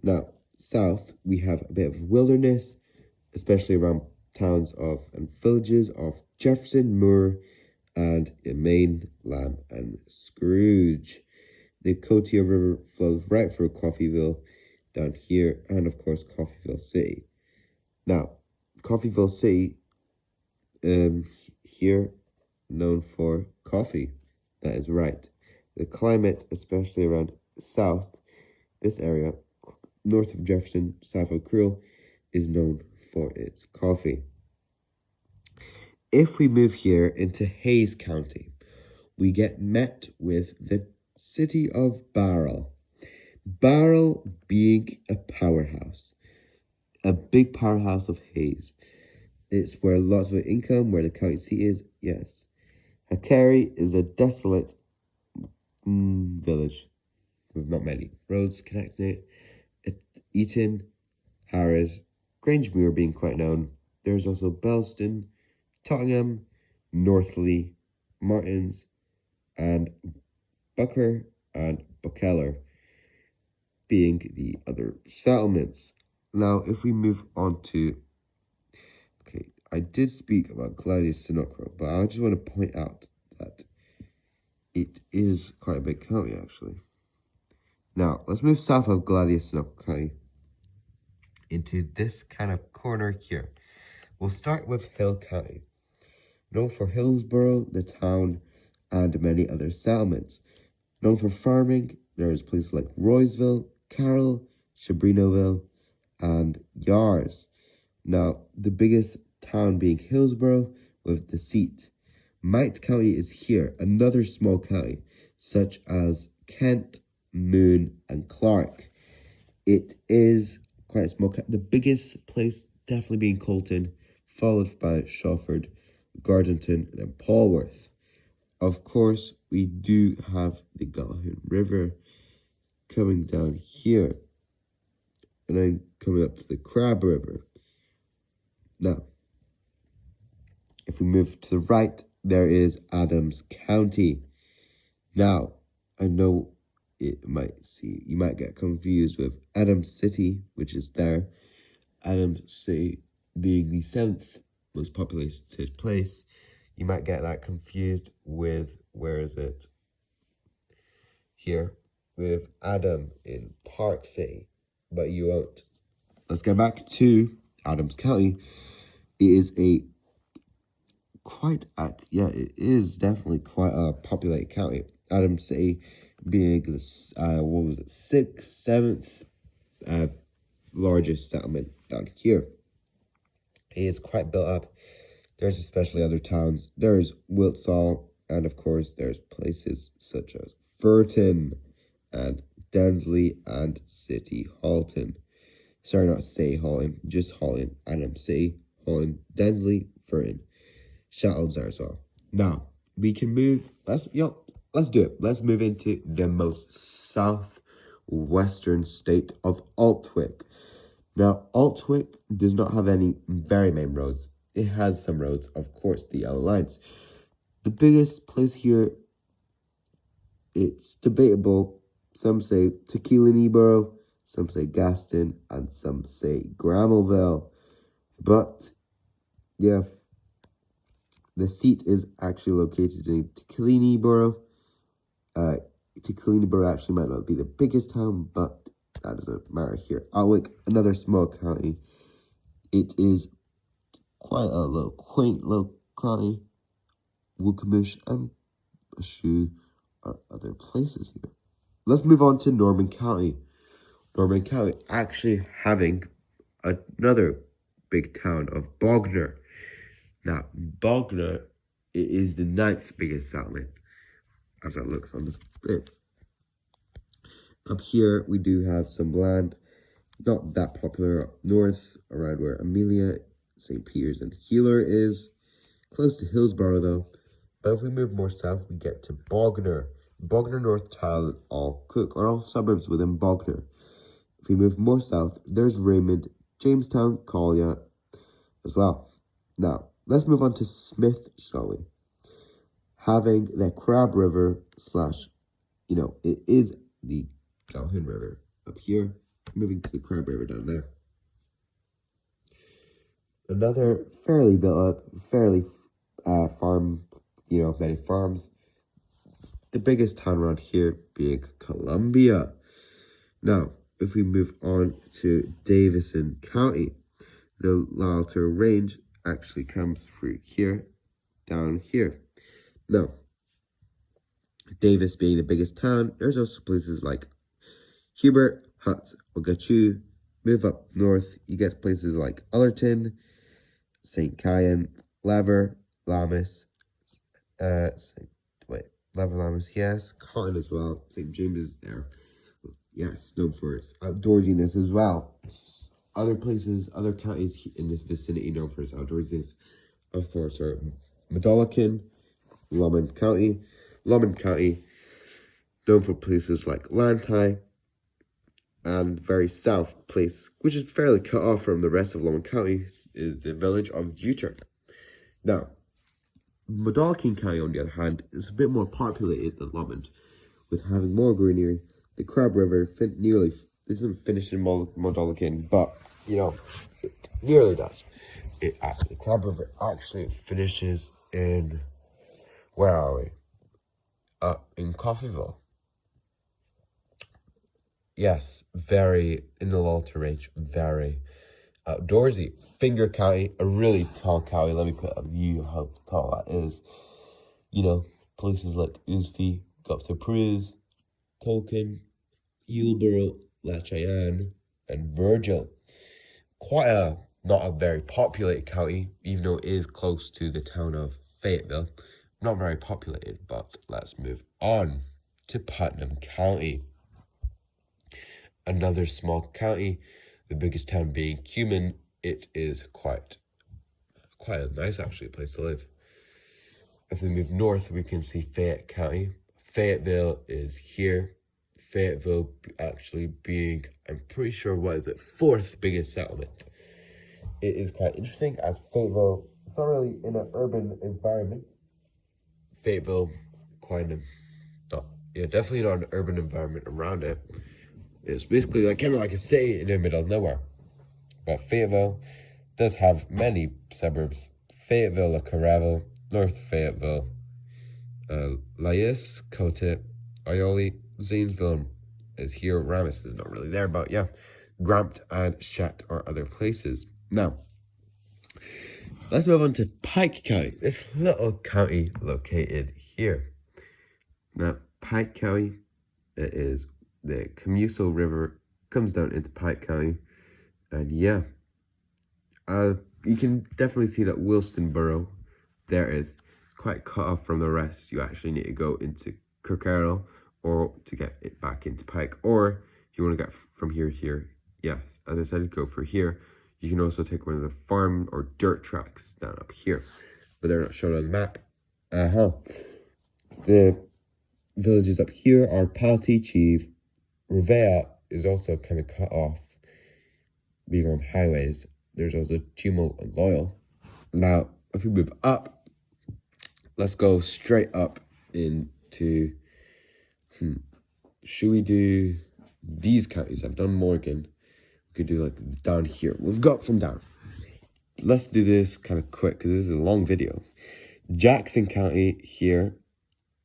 Now, south, we have a bit of wilderness, especially around towns and villages of Jefferson, Moore, and Maine, Lamb, and Scrooge. The Cotia River flows right through Coffeeville down here, and of course Coffeeville City. Now, Coffeeville City, here, known for coffee. That is right. The climate, especially around south, this area, north of Jefferson, south of Creel, is known for its coffee. If we move here into Hayes County, we get met with the city of Barrel. Barrel being a powerhouse, a big powerhouse of Hayes. It's where lots of income, where the county seat is, yes. Hakari is a desolate village with not many roads connecting it. Eaton, Harris, Grangemere being quite known. There's also Bellston, Tottenham, Northley, Martins, and Bucker and Buckler being the other settlements. Now, if we move on to, okay, I did speak about Gladius Sinocro, but I just want to point out that it is quite a big county, actually. Now, let's move south of Gladius Sinocro County into this kind of corner here. We'll start with Hill County, known for Hillsborough, the town, and many other settlements. Known for farming, there is places like Roysville, Carroll, Shabrinoville, and Yars. Now, the biggest town being Hillsborough, with the seat. Mite County is here, another small county, such as Kent, Moon, and Clark. It is quite a small county. The biggest place definitely being Colton, followed by Shawford, Gardenton, and then Polwarth. Of course, we do have the Gallahin River coming down here, and then coming up to the Crab River. Now, if we move to the right, there is Adams County. Now, I know you might get confused with Adams City, which is there. Adams City being the 7th most populated place. You might get that confused with, where is it? Here, with Adam in Park City, but you won't. Let's go back to Adams County. It is it is definitely quite a populated county. Adams City being the, 6th, 7th largest settlement down here. It is quite built up. There's especially other towns. There's Wiltsall, and of course there's places such as Furton and Densley and City Halton. Sorry, not City Halton, just Halton. Adams City, Halton, Densley, Furton. Shuttles there as well. Now, we can move, let's do it. Let's move into the most southwestern state of Altwick. Now, Altwick does not have any very main roads. It has some roads, of course, the yellow lines. The biggest place here, it's debatable. Some say Tequila Neboro, some say Gaston, and some say Grammelville. But, yeah, the seat is actually located in Tequila Borough. Tequila Borough actually might not be the biggest town, but that doesn't matter here. Altwick, another small county. It is quite a little quaint little county. Wookamish and Bashu are other places here. Let's move on to Norman County. Norman County actually having another big town of Bognor. Now, Bognor is the 9th biggest settlement, as that looks on the bit. Up here, we do have some land, not that popular up north, around where Amelia, St. Peter's, and Healer is. Close to Hillsborough, though. But if we move more south, we get to Bognor. Bognor, North Town, all Cook are all suburbs within Bognor. If we move more south, there's Raymond, Jamestown, Collier as well. Now, let's move on to Smith, shall we? Having the Crab River it is the Gallahin River up here, moving to the Crab River down there. Another fairly built up, many farms. the biggest town around here being Columbia. Now, if we move on to Davison County, the Lalter Range actually comes through here, down here. Now, Davis being the biggest town, there's also places like Hubert, Hutt, Ogachu. Move up north, you get places like Ullerton, St. Kyan, Lever, Lammas, Lever, Lammas, yes, Cotton as well. St. James is there. Yes, known for its outdoorsiness as well. Other places, other counties in this vicinity known for its outdoorsiness, of course, are Medolican, Lomond County, known for places like Lantai, and very south place, which is fairly cut off from the rest of Lomond County, is the village of Uter. Now, Medolican County, on the other hand, is a bit more populated than Lomond, with having more greenery. The Crab River it doesn't finish in Medolican, but, it nearly does. The Crab River actually finishes in, where are we? In Coffeyville. Yes, very in the Lalter Range, very outdoorsy. Finger County, a really tall county. Let me put a view of how tall that is. Places like Usfi, Gopsa Pruz, Tolkien, Yulborough, Lachayan, and Virgil. Not a very populated county, even though it is close to the town of Fayetteville. Not very populated, but let's move on to Putnam County. Another small county, the biggest town being Cumin. It is quite a nice, actually, place to live. If we move north, we can see Fayette County. Fayetteville is here. Fayetteville actually being, I'm pretty sure, fourth biggest settlement. It is quite interesting, as Fayetteville, it's not really in an urban environment. Fayetteville, definitely not an urban environment around it. It's basically kind of like a city in the middle of nowhere. But Fayetteville does have many suburbs. Fayetteville, La Caravel, North Fayetteville, Lais, Cote, Ioli, Zanesville is here. Rammosoula is not really there, but yeah. Grampt and Chat are other places. Now, let's move on to Pike County. This little county located here. Now, Pike County, it is the Camuso River comes down into Pike County, and yeah, you can definitely see that Wilston Borough it's quite cut off from the rest. You actually need to go into Kirkcarroll or to get it back into Pike, or if you want to get from here, yes, as I said, go for here. You can also take one of the farm or dirt tracks down up here, but they're not shown on the map. The villages up here are Palti, Cheeve. Revea is also kind of cut off, being on highways. There's also Tumult and Loyal. Now, if we move up, let's go straight up into, should we do these counties? I've done Morgan. We could do down here. We'll go up from down. Let's do this kind of quick because this is a long video. Jackson County here,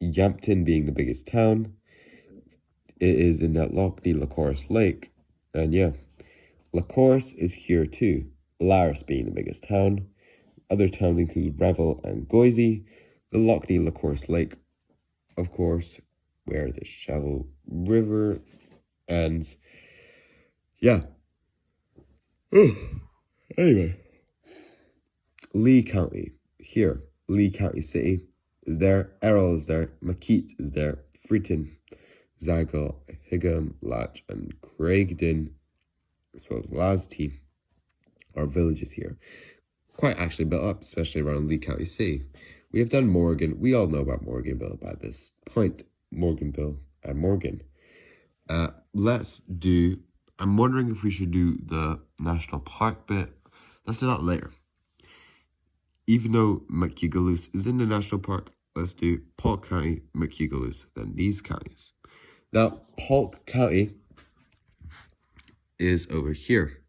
Yampton being the biggest town. It is in that Loughney Lacourse Lake. And yeah, Lacourse is here too. Laris being the biggest town. Other towns include Revel and Goisy. The Loughney Lacourse Lake, of course, where the Shovel River ends. Yeah. Anyway. Lee County. Here. Lee County City is there. Errol is there. Maquette is there. Freeton, Zagel, Higham, Latch, and Craigden, as well as Lasty, are villages here. Quite actually built up, especially around Lee County City. We have done Morgan. We all know about Morganville by this point. Morganville and Morgan. I'm wondering if we should do the national park bit. Let's do that later. Even though McKeegalloos is in the national park, let's do Polk County, McKeegalloos, then these counties. Now, Polk County is over here.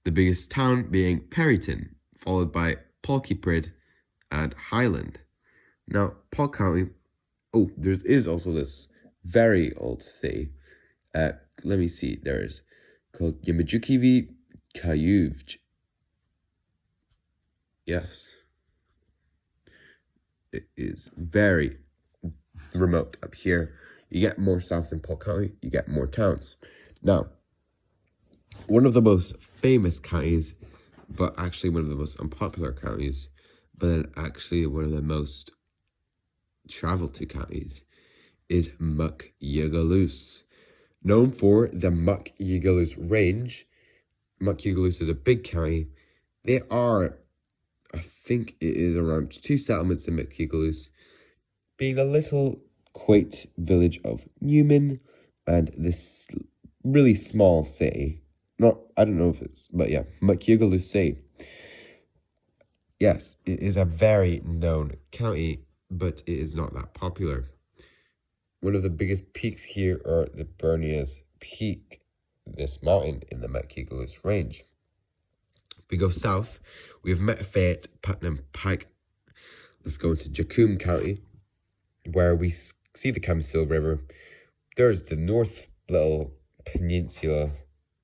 The biggest town being Perryton, followed by Polkeyprid and Highland. Now, Polk County Oh, there is also this very old city. Let me see. There's called Yamajukivi Kayuvj. Yes, it is very remote up here. You get more south in Polk County, you get more towns. Now, one of the most famous counties, but actually one of the most unpopular counties, but then actually one of the most traveled to counties, is Muck-Yigalus. Known for the Muck-Yigalus Range, Muck-Yigalus is a big county. There are, I think it is around 2 settlements in Muck-Yigalus, being a little quaint village of Newman and this really small city. I don't know if it's, but yeah, Muck-Yigalus City. Yes, it is a very known county, but it is not that popular. One of the biggest peaks here are the Bernias Peak, this mountain in the Muck-Yigalus Range. If we go south, we have Metafayette, Putnam Pike. Let's go into Jacombe County, where we see the Camisille River. There's the north little peninsula,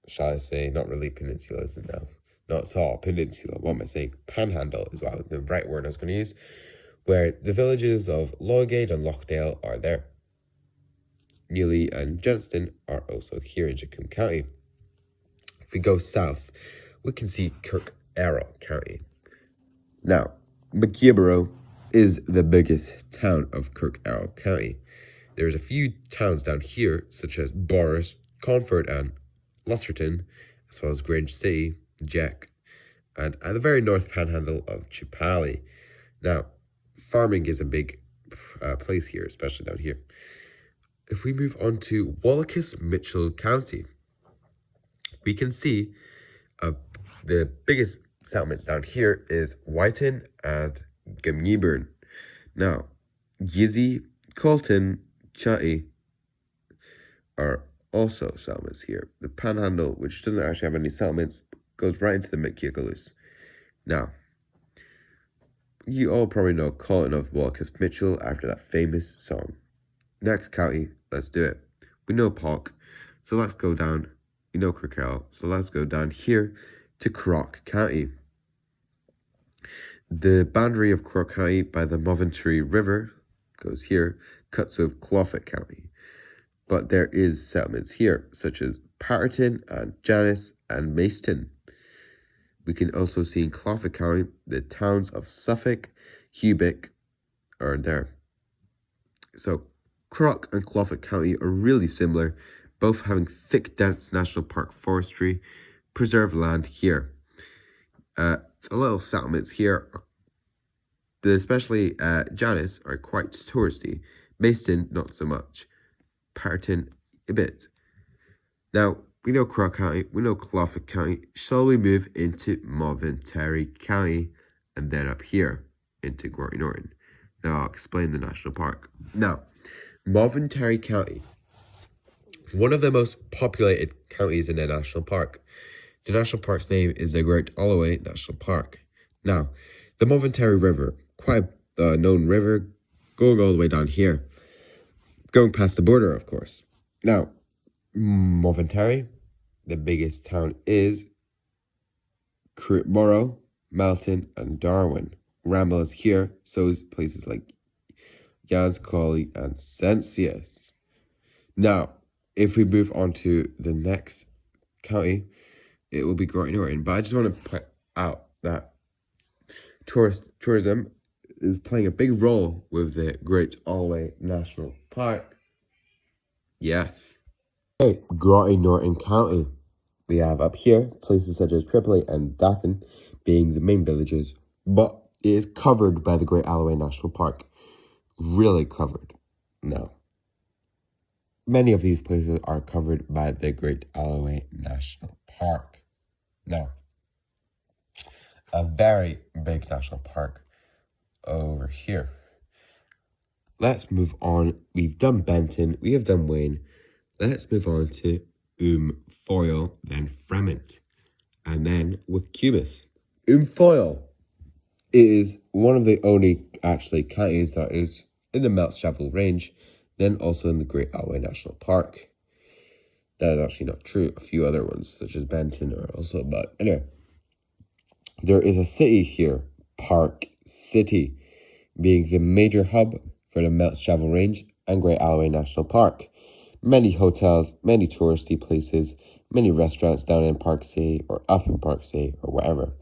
shall I say, not really peninsula, is it now? Not at all, peninsula, what am I saying? Panhandle is what the right word I was going to use, where the villages of Lowgate and Loughdale are there. Neely and Johnston are also here in Jacombe County. If we go south, we can see Kirk Errol County. Now, McGeeborough is the biggest town of Kirk Errol County. There's a few towns down here, such as Boris, Concord, and Lusterton, as well as Grange City, Jack, and at the very north panhandle of Chipali. Now, farming is a big place here, especially down here. If we move on to Wallachius-Mitchell County, we can see the biggest settlement down here is Whiten and Gimneburn. Now, Gizzy, Colton, Chatty are also settlements here. The Panhandle, which doesn't actually have any settlements, goes right into the Muck-Yigalus. Now, you all probably know Colton of Wallachius-Mitchell after that famous song. Next county, let's do it. We know Polk, so let's go down. We know Kirkell, so let's go down here to Croc County. The boundary of Croc County by the Moventry River goes here, cuts with Clophic County. But there is settlements here, such as Patterton and Janice and Maeston. We can also see in Clophic County, the towns of Suffolk, Hubic are there. So Croc and Clophic County are really similar, both having thick, dense national park forestry, preserved land here. The little settlements here, especially Janice, are quite touristy. Maeston, not so much. Patterton, a bit. Now, we know Croc County, we know Clophic County. Shall we move into Moventry County and then up here into Gorty Norton? Now, I'll explain the national park. Now, Moventry County, one of the most populated counties in the national park. The national park's name is the Great Alloway National Park. Now, the Moventry River, quite a known river, going all the way down here, going past the border, of course. Now, Moventry, the biggest town is Crewborough, Melton, and Darwin. Ramble is here, so is places like Yans, Colley, and Cencius. Now, if we move on to the next county, it will be Gorty Norton. But I just want to point out that tourism is playing a big role with the Great Alloway National Park. Yes. Okay, Gorty Norton County. We have up here places such as Tripoli and Dathan being the main villages, but it is covered by the Great Alloway National Park. Really covered. Now, many of these places are covered by the Great Alloway National Park. Now, a very big national park over here. Let's move on. We've done Benton, we have done Wayne. Let's move on to Foyle, then Fremont, and then with Cubis. Foyle is one of the only actually counties that is in the Melt-Shavel Range, then also in the Great Alway National Park. That is actually not true. A few other ones, such as Benton, are also, but anyway. There is a city here, Park City, being the major hub for the Melt-Shavel Range and Great Alway National Park. Many hotels, many touristy places, many restaurants down in Park City or up in Park City or wherever.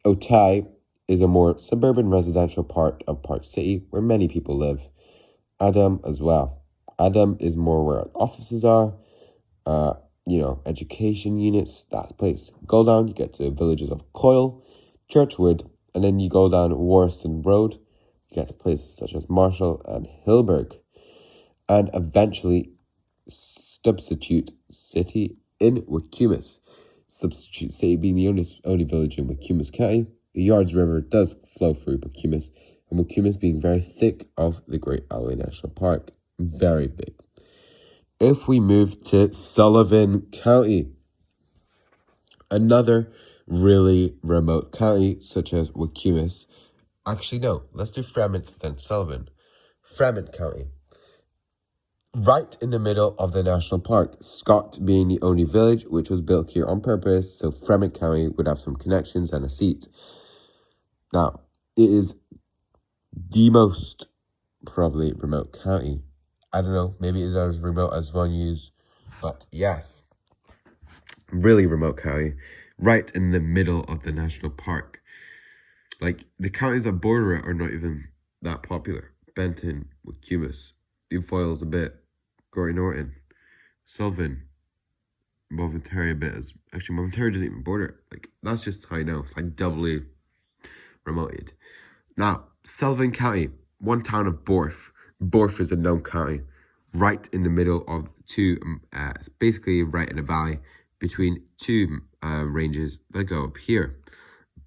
Otay is a more suburban residential part of Park City where many people live. Adam as well. Adam is more where offices are, education units, that place. Go down, you get to the villages of Coyle, Churchwood, and then you go down Warriston Road, you get to places such as Marshall and Hilberg. And eventually, Substitute City in Waukemus. Substitute City being the only village in Waukemus County. The Yards River does flow through Waukemus, and Waukemus being very thick of the Great Alway National Park. Very big. If we move to Sullivan County, another really remote county such as Waukemus. Actually, no, let's do Fremont then Sullivan. Fremont County. Right in the middle of the national park, Scott being the only village which was built here on purpose, so Fremont County would have some connections and a seat. Now, it is the most probably remote county. I don't know, maybe it's as remote as one use, but yes, really remote county, right in the middle of the national park. Like, the counties that border it are not even that popular. Benton, Waukemus, Foyle's a bit, Gorey Norton, Sullivan, Momentary a bit. Actually, Momentary doesn't even border it. Like, that's just how I know. It's like doubly remoted. Now, Sullivan County, one town of Borth. Borth is a known county, right in the middle of two, it's basically right in a valley between two ranges that go up here.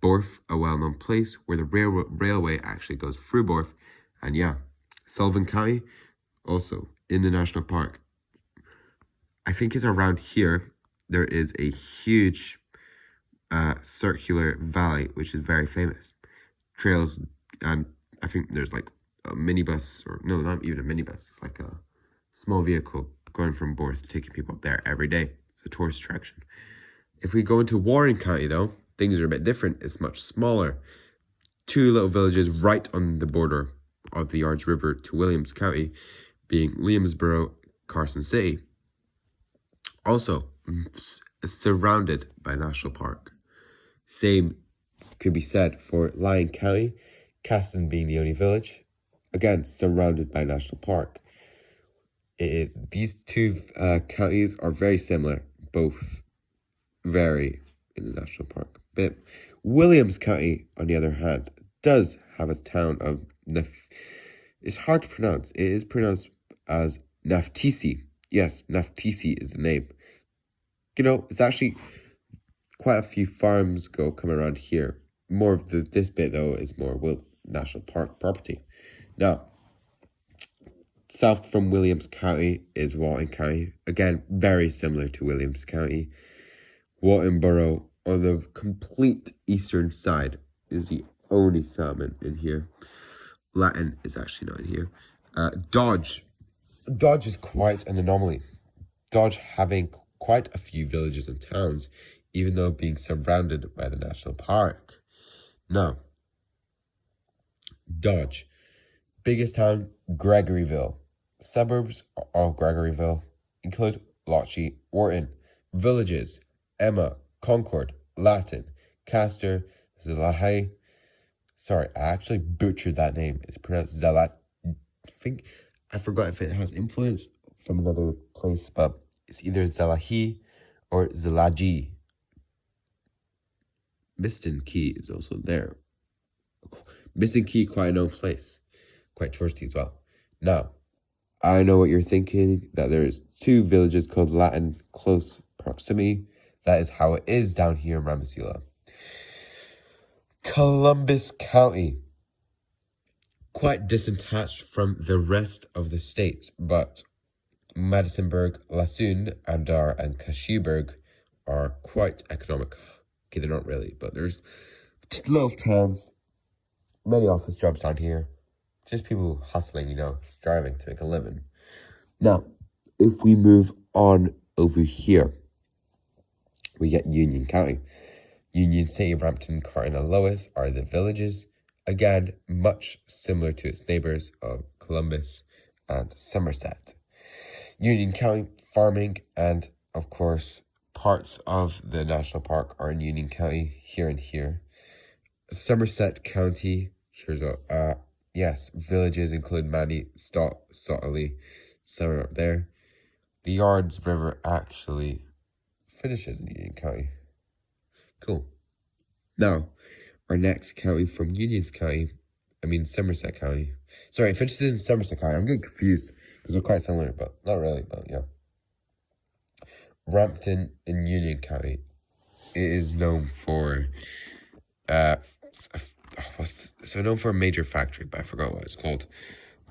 Borth, a well-known place where the railway actually goes through Borth. And yeah, Sullivan County, also in the national park. I think it's around here, there is a huge circular valley, which is very famous. Trails, and I think there's like a minibus, or no, not even a minibus. It's like a small vehicle going from Borth, taking people up there every day. It's a tourist attraction. If we go into Warren County, though, things are a bit different. It's much smaller. Two little villages right on the border of the Yards River to Williams County, being Williamsboro, Carson City. Also, surrounded by national park. Same could be said for Lyon County, Caston being the only village. Again, surrounded by national park. These two counties are very similar, both vary in the national park. But Williams County, on the other hand, does have a town of it's hard to pronounce. It is pronounced as Naftisi. Yes, Naftisi is the name. You know, it's actually quite a few farms come around here. More of this bit, though, is more national park property. Now, south from Williams County is Walton County. Again, very similar to Williams County. Waltonboro, on the complete eastern side, is the only settlement in here. Latin is actually not in here. Dodge. Dodge is quite an anomaly. Dodge having quite a few villages and towns, even though being surrounded by the national park. Now, Dodge. Biggest town, Gregoryville. Suburbs of Gregoryville include Lochy, Wharton. Villages, Emma, Concord, Latin, Castor, Zalahay. Sorry, I actually butchered that name. It's pronounced Zalat. I forgot if it has influence from another place, but it's either Zalahi or Zalaji. Miston Key is also there. Miston Key, quite a known place. Quite touristy as well. Now, I know what you're thinking, that there's two villages called Latin close proximity. That is how it is down here in Rammosoula. Columbus County. Quite disattached from the rest of the state, but Madisonburg, Lassoon, Amdar, and Kashiberg are quite economic. Okay, they're not really, but there's little towns, many office jobs down here, just people hustling, driving to make a living. Now, if we move on over here, we get Union County. Union City, Brampton, Carton, and Lois are the villages. Again, much similar to its neighbours of Columbus and Somerset. Union County, farming, and of course, parts of the national park are in Union County, here and here. Somerset County, here's yes, villages include Manny, Stott, Sotterley, somewhere up there. The Yards River actually finishes in Union County. Cool. Now, our next county from Somerset County. Sorry, it finishes in Somerset County. I'm getting confused because they're quite similar, but not really, but yeah. Brampton in Union County. It is known for known for a major factory, but I forgot what it's called.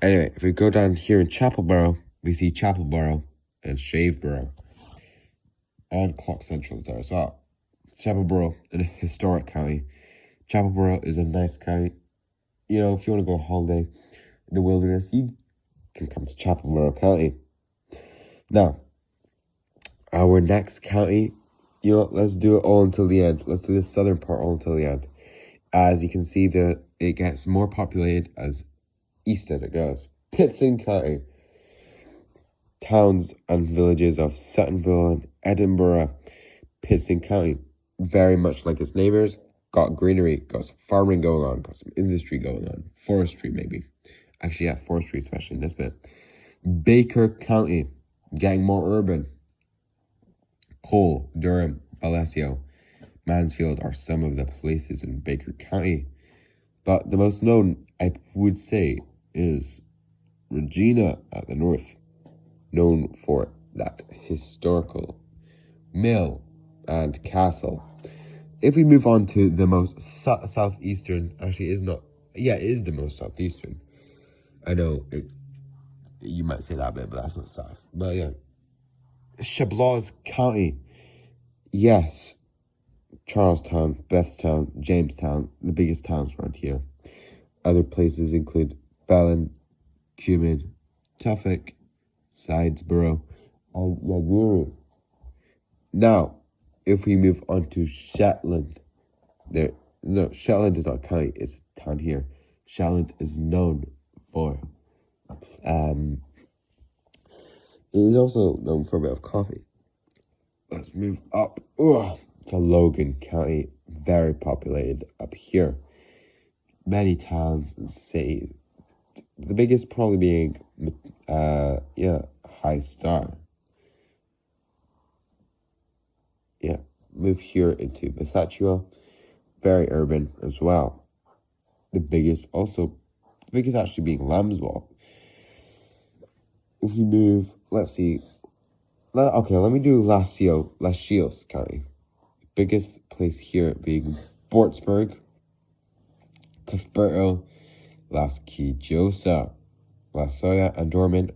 Anyway, if we go down here in Chapelborough, we see Chapelborough and Shaveborough. And Clock Central is there as well. Chapelborough in a historic county. Chapelborough is a nice county. If you want to go on holiday in the wilderness, you can come to Chapelborough County. Now, our next county, let's do it all until the end. Let's do the southern part all until the end. As you can see, it gets more populated as east as it goes. Pittston County. Towns and villages of Suttonville and Edinburgh. Pittston County. Very much like its neighbours. Got greenery, got some farming going on, got some industry going on. Forestry, maybe. Actually, yeah, forestry, especially in this bit. Baker County. Getting more urban. Cole, Durham, Alessio, Mansfield are some of the places in Baker County. But the most known, I would say, is Regina at the north, known for that historical mill and castle. If we move on to the most southeastern, actually is not, yeah, it is the most southeastern. I know, you might say that bit, but that's not south. But yeah, Shablaws County, yes, Charlestown, Bethtown, Jamestown, the biggest towns around here. Other places include Bellin, Cumin, Tuffolk, Sidesboro, and Yaguru. Now, if we move on to Shetland, Shetland is not a county, it's a town here. Shetland is known for, it is also known for a bit of coffee. Let's move up to Logan County, very populated up here. Many towns and cities. The biggest probably being, High Star. Yeah, move here into Massachusetts, very urban as well. The biggest actually being Lambswell. If you move, let's see. Let me do Lasios County. Biggest place here being Bortsburg, Cuthberto, Las Quillosa, La Soya, and Dorman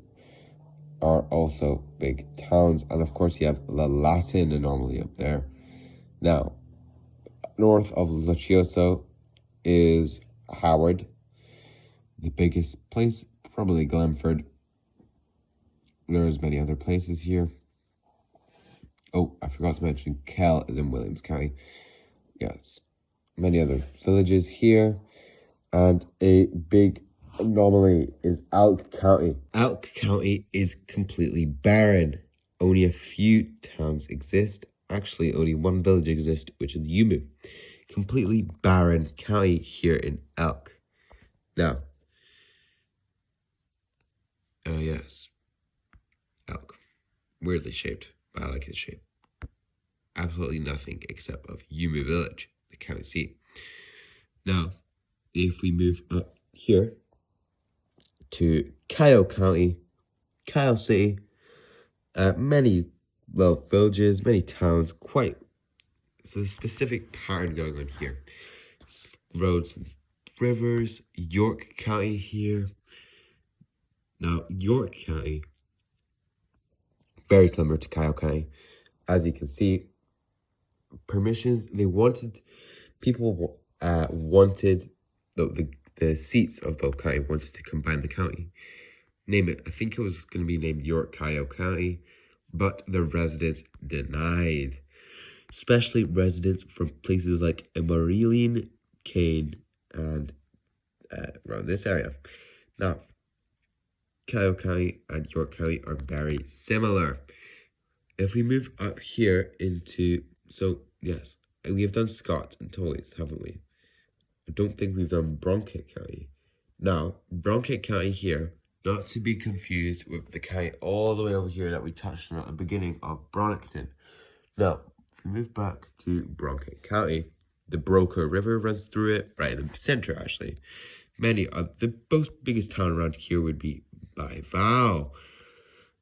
are also big towns. And of course, you have La Latin anomaly up there. Now, north of Lachioso is Howard. The biggest place, probably Glenford. There's many other places here. Oh, I forgot to mention Kell is in Williams County. Yes, many other villages here. And a big anomaly is Elk County. Elk County is completely barren. Only a few towns exist. Actually, only one village exists, which is Yumu. Completely barren county here in Elk. Now, yes, Elk. Weirdly shaped, but I like its shape. Absolutely nothing except of Yumu Village, the county seat. Now, if we move up here to Kyle County, Kyle City, many villages, many towns, it's a specific pattern going on here. Roads and rivers, York County here. Now, York County, very similar to Kyle County. As you can see, people wanted the the seats of both counties wanted to combine the county. Name it, I think it was going to be named York-Cuyahoga County, but the residents denied. Especially residents from places like Emeraldine, Kane, and around this area. Now, Cuyahoga County and York County are very similar. If we move up here into, so yes, we have done Scott and Toys, haven't we? I don't think we've done Bronchic County. Now, Bronchic County here, not to be confused with the county all the way over here that we touched on at the beginning of Bronickton. Now, if we move back to Bronchic County, the Broker River runs through it, right in the center actually. Many of the most biggest town around here would be Baivao.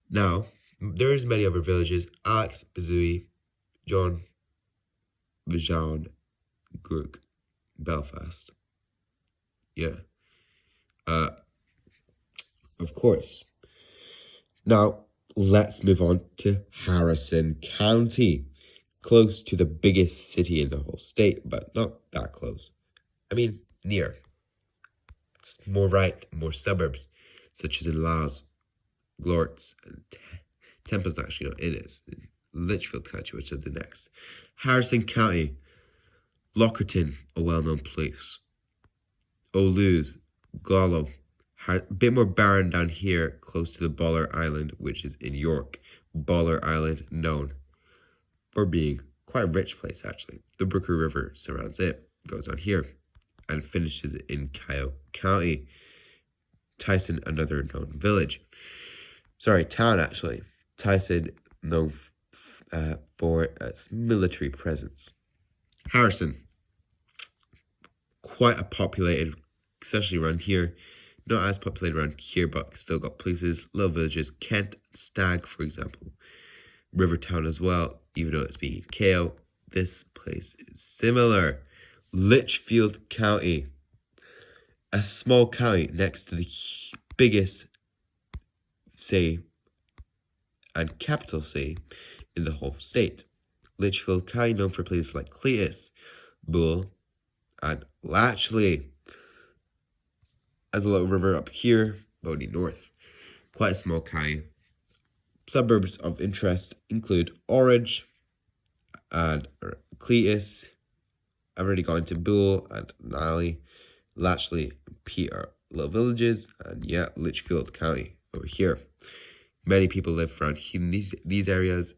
Now, there's many other villages: Alex, Bazooey, John, Vijan, Grook, Belfast. Yeah. Of course. Now, let's move on to Harrison County. Close to the biggest city in the whole state, but not that close. I mean, near. It's more right, more suburbs, such as in Laos, Glorts, and Temple's actually not in it. It's in Litchfield County, which is the next. Harrison County, Lockerton, a well-known place. O'Lewes, Gallo, a bit more barren down here, close to the Baller Island, which is in York. Baller Island, known for being quite a rich place, actually. The Brooker River surrounds it, goes on here, and finishes in Cuyahoga County. Tyson, another known village. Sorry, town, actually. Tyson, known for its military presence. Harrison, quite a populated, especially around here. Not as populated around here, but still got places, little villages. Kent, Stag, for example. Rivertown as well, even though it's being KO. This place is similar. Litchfield County, a small county next to the biggest city and capital city in the whole state. Litchfield County, known for places like Cletus, Bull, and Latchley. As a little river up here, Bodie North. Quite a small county. Suburbs of interest include Orange and Cletus. I've already gone to Bull and Nally, Latchley, and Peter, little villages, and yeah, Litchfield County over here. Many people live around here in these areas,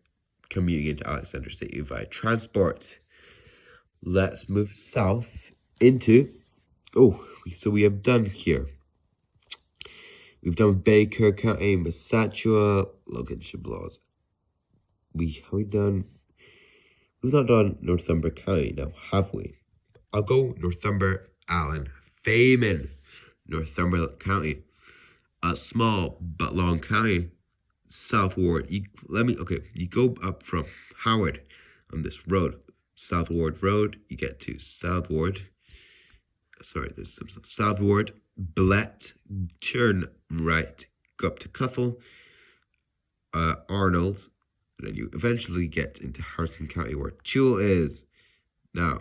commuting into Alexander City via transport. Let's move south into, so we have done here. We've done Baker County, Massachusetts, Logan Shablaws. We've not done Northumber County now, have we? I'll go Northumber, Allen, Fayman, Northumberland County, a small but long county. South Ward. You go up from Howard on this road, South Ward Road. You get to South Ward. Sorry, there's some stuff. South Ward, Blett, turn right, go up to Cuffle, Arnold, and then you eventually get into Harrison County where Chul is. Now,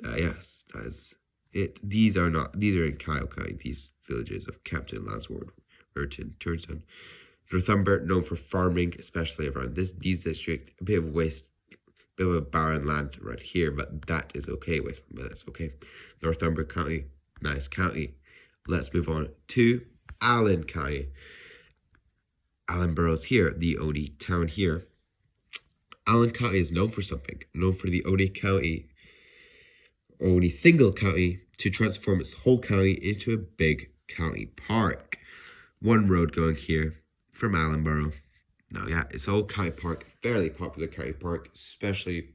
yes, that is it. These are in Kyle County, these villages of Captain, Lansward, Urton, Turnstone. Northumber, known for farming, especially around these districts. A bit of waste, bit of a barren land right here, but that is okay. Wasteland, but that's okay. Northumber County, nice county. Let's move on to Allen County. Allen Borough's here, the only town here. Allen County is known for something. Known for the only single county to transform its whole county into a big county park. One road going here from Allen Borough. Now, yeah, it's a whole county park, fairly popular county park, especially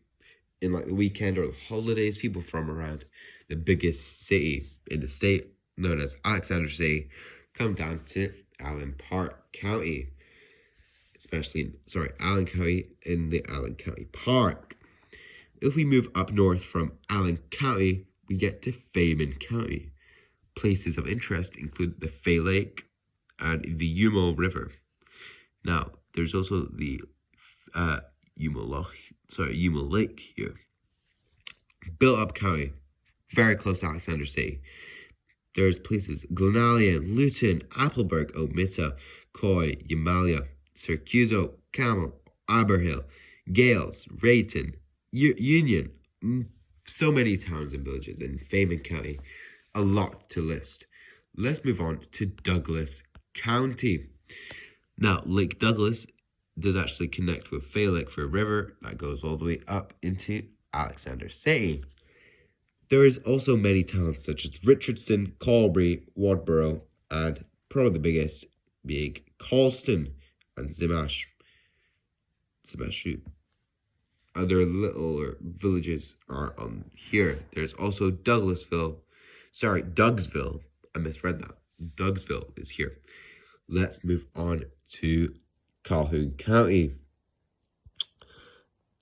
in like the weekend or the holidays. People from around the biggest city in the state, known as Alexander City, come down to Allen Park County. Allen County in the Allen County Park. If we move up north from Allen County, we get to Fayman County. Places of interest include the Fay Lake and the Umal River. Now, there's also the Umal Lake here. Built up county, very close to Alexander City. There's places Glenallion, Luton, Appleburg, Omita, Coy, Yamalia, Syracuse, Camel, Aberhill, Gales, Rayton, Union. So many towns and villages in Fayman County. A lot to list. Let's move on to Douglas County. Now, Lake Douglas does actually connect with Fay Lake for a river that goes all the way up into Alexander City. There is also many towns such as Richardson, Colbury, Wadborough, and probably the biggest being Colston and Zimashu. Other littler villages are on here. There's also Dougsville. I misread that. Dougsville is here. Let's move on to Calhoun County.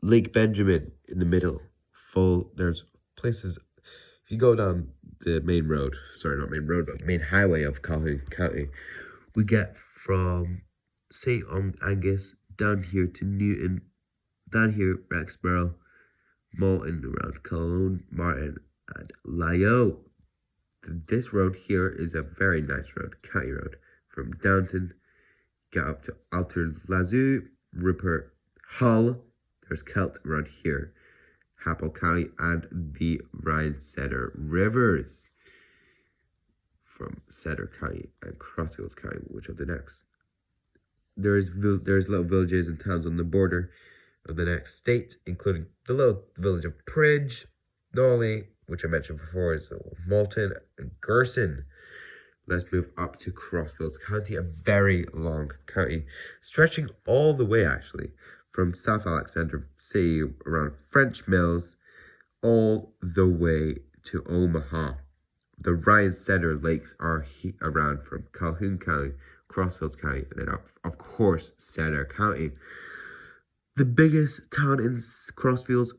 Lake Benjamin in the middle. There's places. If you go down the main highway of Calhoun County, we get from St. Angus down here to Newton, down here Rexborough, Malton, around Cologne, Martin, and Lyo. This road here is a very nice road, county road. From Downton, get up to Alter Lazu, Rupert, Hull. There's Celt around here. Happel County, and the Ryan Cedar Rivers from Cedar County and Crossfields County, which are the next. There's little villages and towns on the border of the next state, including the little village of Pridge, Norley, which I mentioned before, is Malton, and Gerson. Let's move up to Crossfields County, a very long county, stretching all the way actually from South Alexander City around French Mills all the way to Omaha. The Ryan Cedar Lakes are around from Calhoun County, Crossfields County, and then of course Cedar County. The biggest town in Crossfields,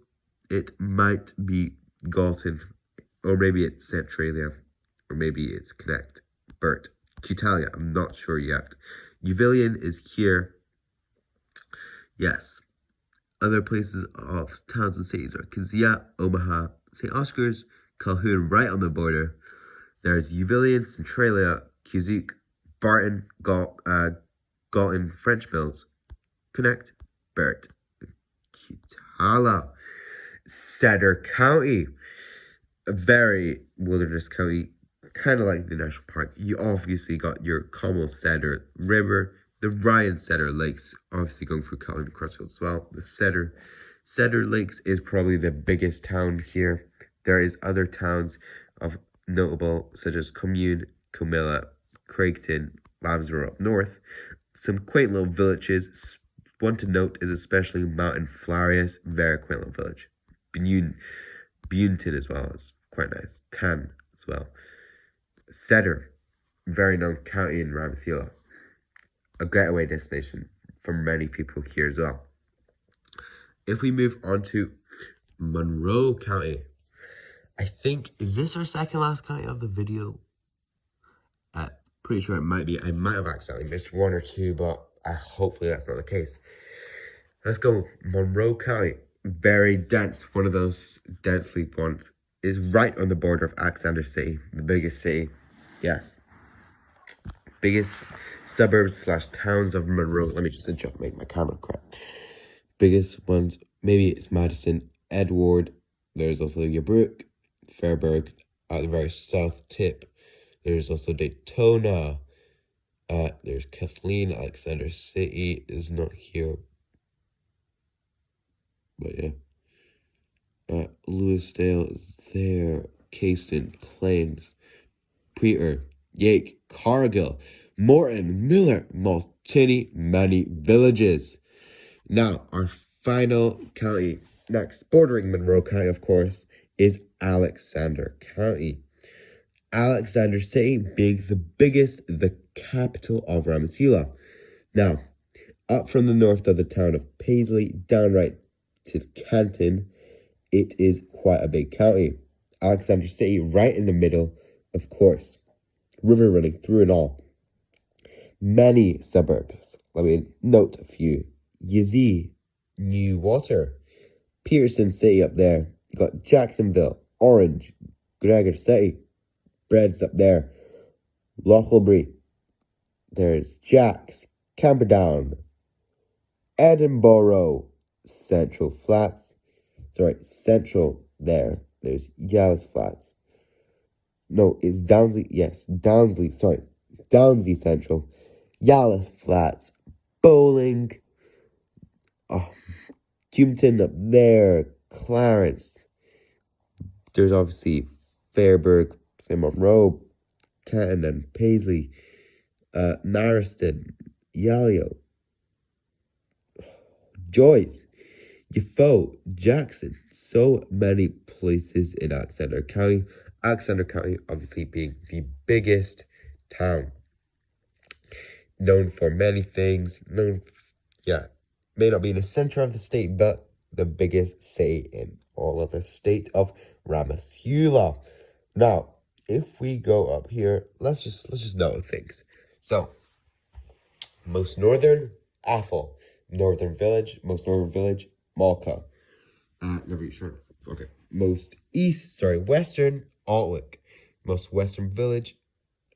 it might be Galton, or maybe it's Centralia, or maybe it's Connect, Burt, Cutalia, I'm not sure yet. Uvillian is here. Yes. Other places of towns and cities are Kazia, Omaha, St. Oscar's, Calhoun, right on the border. There's Uvillian, Centralia, Cusick, Barton, Galton, French Mills, Connect, Burt, Cutala. Cedar County, a very wilderness county, kind of like the national park. You obviously got your Common Cedar River, the Ryan Cedar Lakes, obviously going through Calhoun and Crossfield as well. The Cedar Lakes is probably the biggest town here. There is other towns of notable, such as Commune, Comilla, Craigton, Lamsborough up north. Some quaint little villages. One to note is especially Mountain Flarius, very quaint little village. Bunton as well is quite nice. Cannes as well. Cedar, very known county in Rammosoula. A getaway destination for many people here as well. If we move on to Monroe County, I think, is this our second last county of the video? Pretty sure it might be. I might have accidentally missed one or two, but hopefully that's not the case. Let's go. Monroe County, very dense, one of those densely ones, is right on the border of Alexander City, the biggest city. Yes. Biggest suburbs / towns of Monroe. Let me just adjust, make my camera correct. Biggest ones, maybe it's Madison, Edward. There's also Yabrook, Fairburg, at the very south tip. There's also Daytona. There's Kathleen. Alexander City is not here. But yeah. Lewisdale is there. Caiston, Plains, Preter, Yake, Cargill, Morton, Miller, Maltini, many villages. Now, our final county, next bordering Monroe County, of course, is Alexander County. Alexander City being the biggest, the capital of Rammosoula. Now, up from the north of the town of Paisley, down right to Canton, it is quite a big county. Alexander City right in the middle, of course. River running through it all. Many suburbs. Let me note a few. Yazzie, New Water, Pearson City up there. You got Jacksonville, Orange, Gregor City, Bread's up there. Lochalbury, there's Jack's, Camperdown, Edinburgh, Central Flats. Central there. There's Yellis Flats. No, it's Downsley. Yes, Downsley. Downsy Central, Yellis Flats, Bowling, Cumpton up there, Clarence. There's obviously Fairburg, St. Monroe, Canton and Paisley, Nariston, Yalio, Joyce, Defoe, Jackson. So many places in Alexander County. Alexander County obviously being the biggest town. Known for many things. May not be in the center of the state, but the biggest city in all of the state of Rammosoula. Now, if we go up here, let's just know things. So, most northern, Athol. Northern village, Malka. Never sure. Okay. Western, Altwick. Most western village.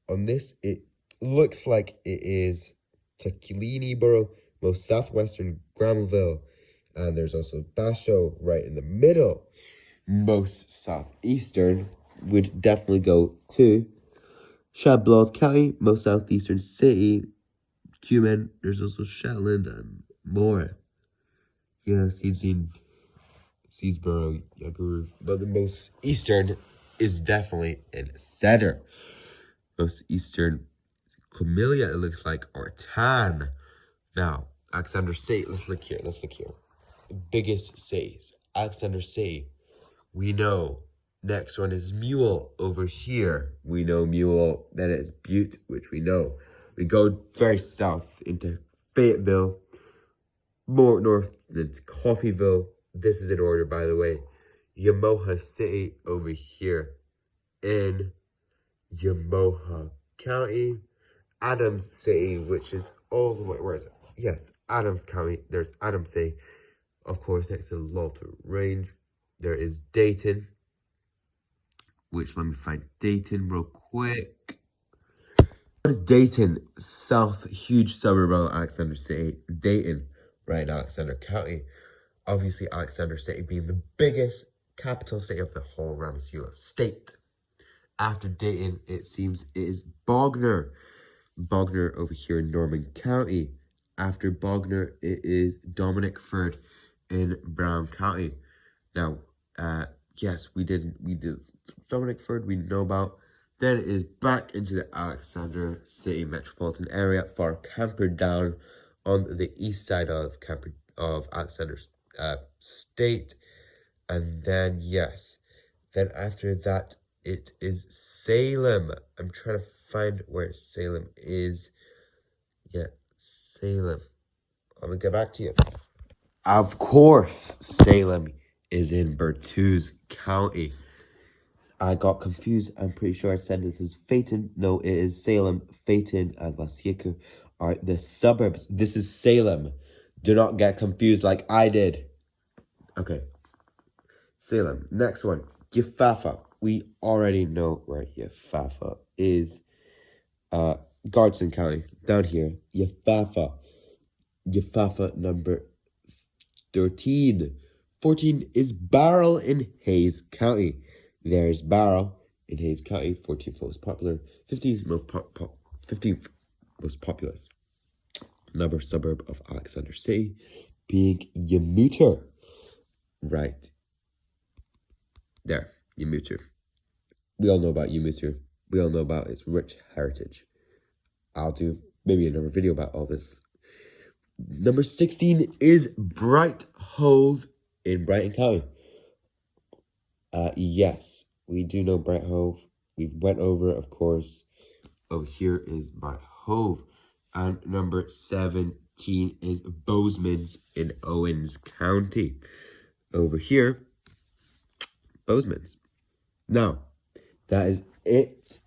On this, it looks like it is Taquilini Borough. Most southwestern, Granville. And there's also Basho right in the middle. Most southeastern would definitely go to Shablaws County. Most southeastern city, Cumin. There's also Shetland and more. Yes, you've seen Seasborough, Yaguru. But the most eastern is definitely in Cedar. Most eastern, Camellia, it looks like, or Tan. Now, Alexander City, let's look here. The biggest cities. Alexander City, we know. Next one is Mule over here. We know Mule. Then it's Butte, which we know. We go very south into Fayetteville. More north, it's Coffeeville. This is in order, by the way. Yamoha City over here in Yamoha County. Adams City, which is all the way, where is it? Yes, Adams County. There's Adams City, of course, next to Lalta Range. There is Dayton, which, let me find Dayton real quick. Dayton, south, huge suburb of Alexander City. Dayton, right in Alexander County. Obviously, Alexander City being the biggest capital city of the whole Rammosoula state. After Dayton, it seems it is Bognor. Bognor over here in Norman County. After Bognor, it is Dominicford in Brown County. Now, yes, we did Dominicford, we know about. Then it is back into the Alexander City metropolitan area for Camperdown on the east side of Alexander State. And then, yes, then after that, it is Salem. I'm trying to find where Salem is. Yeah, Salem. I'm going to get back to you. Of course, Salem is in Berthouz County. I got confused. I'm pretty sure I said this is Phaeton. No, it is Salem. Phaeton and Lasica are the suburbs. This is Salem. Do not get confused like I did. Okay. Salem. Next one. Yafafa. We already know where Yafafa is. Garston County. Down here. Yafafa. Yafafa number 13. 14 is Barrel in Hayes County. There's Barrel in Hayes County. 14th most popular. 15th most populous. Another suburb of Alexander City being Yamuter. Right. There. Yamuter. We all know about Yamuter. We all know about its rich heritage. I'll do maybe another video about all this. Number 16 is Bright Hove in Brighton County. Yes, we do know Bright Hove. We went over, of course. Oh, here is Bright Hove. And number 17 is Bozeman's in Owens County. Over here, Bozeman's. Now, that is it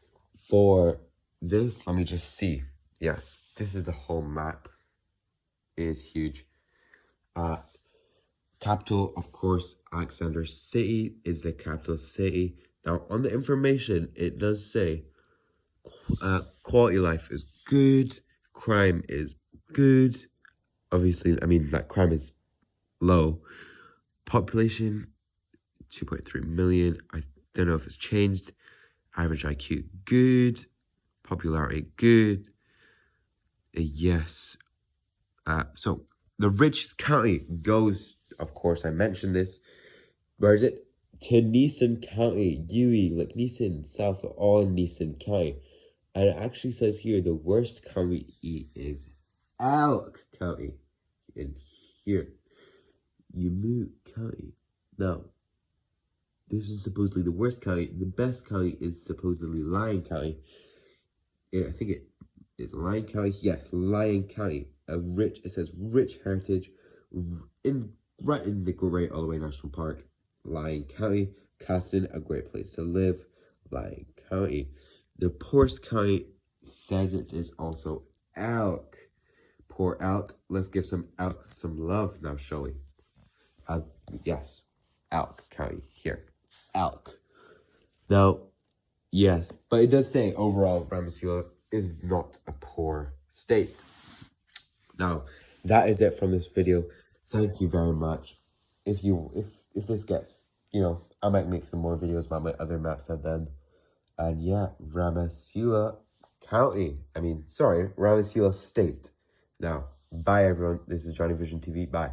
for this. Let me just see. Yes, this is the whole map. It is huge. Capital, of course, Alexander City is the capital city. Now, on the information, it does say quality of life is good, crime is good. Obviously, I mean, like, crime is low. Population, 2.3 million. I don't know if it's changed. Average IQ, good. Popularity, good. Yes. So, the richest county goes, of course, I mentioned this. Where is it? To Neeson County, Dewey, like Neeson, South, all in Neeson County. And it actually says here the worst county is Elk County. In here. Yummu County. Now, this is supposedly the worst county. The best county is supposedly Lyon County. I think it is Lyon County. Yes, Lyon County. It says rich heritage right in the Great Alloway National Park. Lyon County. Casson, a great place to live. Lyon County. The poorest county says it is also Elk. Poor Elk. Let's give some Elk some love now, shall we? Yes, Elk County here. Elk. Now, yes, but it does say overall Rammosoula is not a poor state. Now, that is it from this video. Thank you very much. If this gets, I might make some more videos about my other maps then. And yeah, Rammosoula County. Rammosoula State. Now, bye everyone. This is Johnny Vision TV. Bye.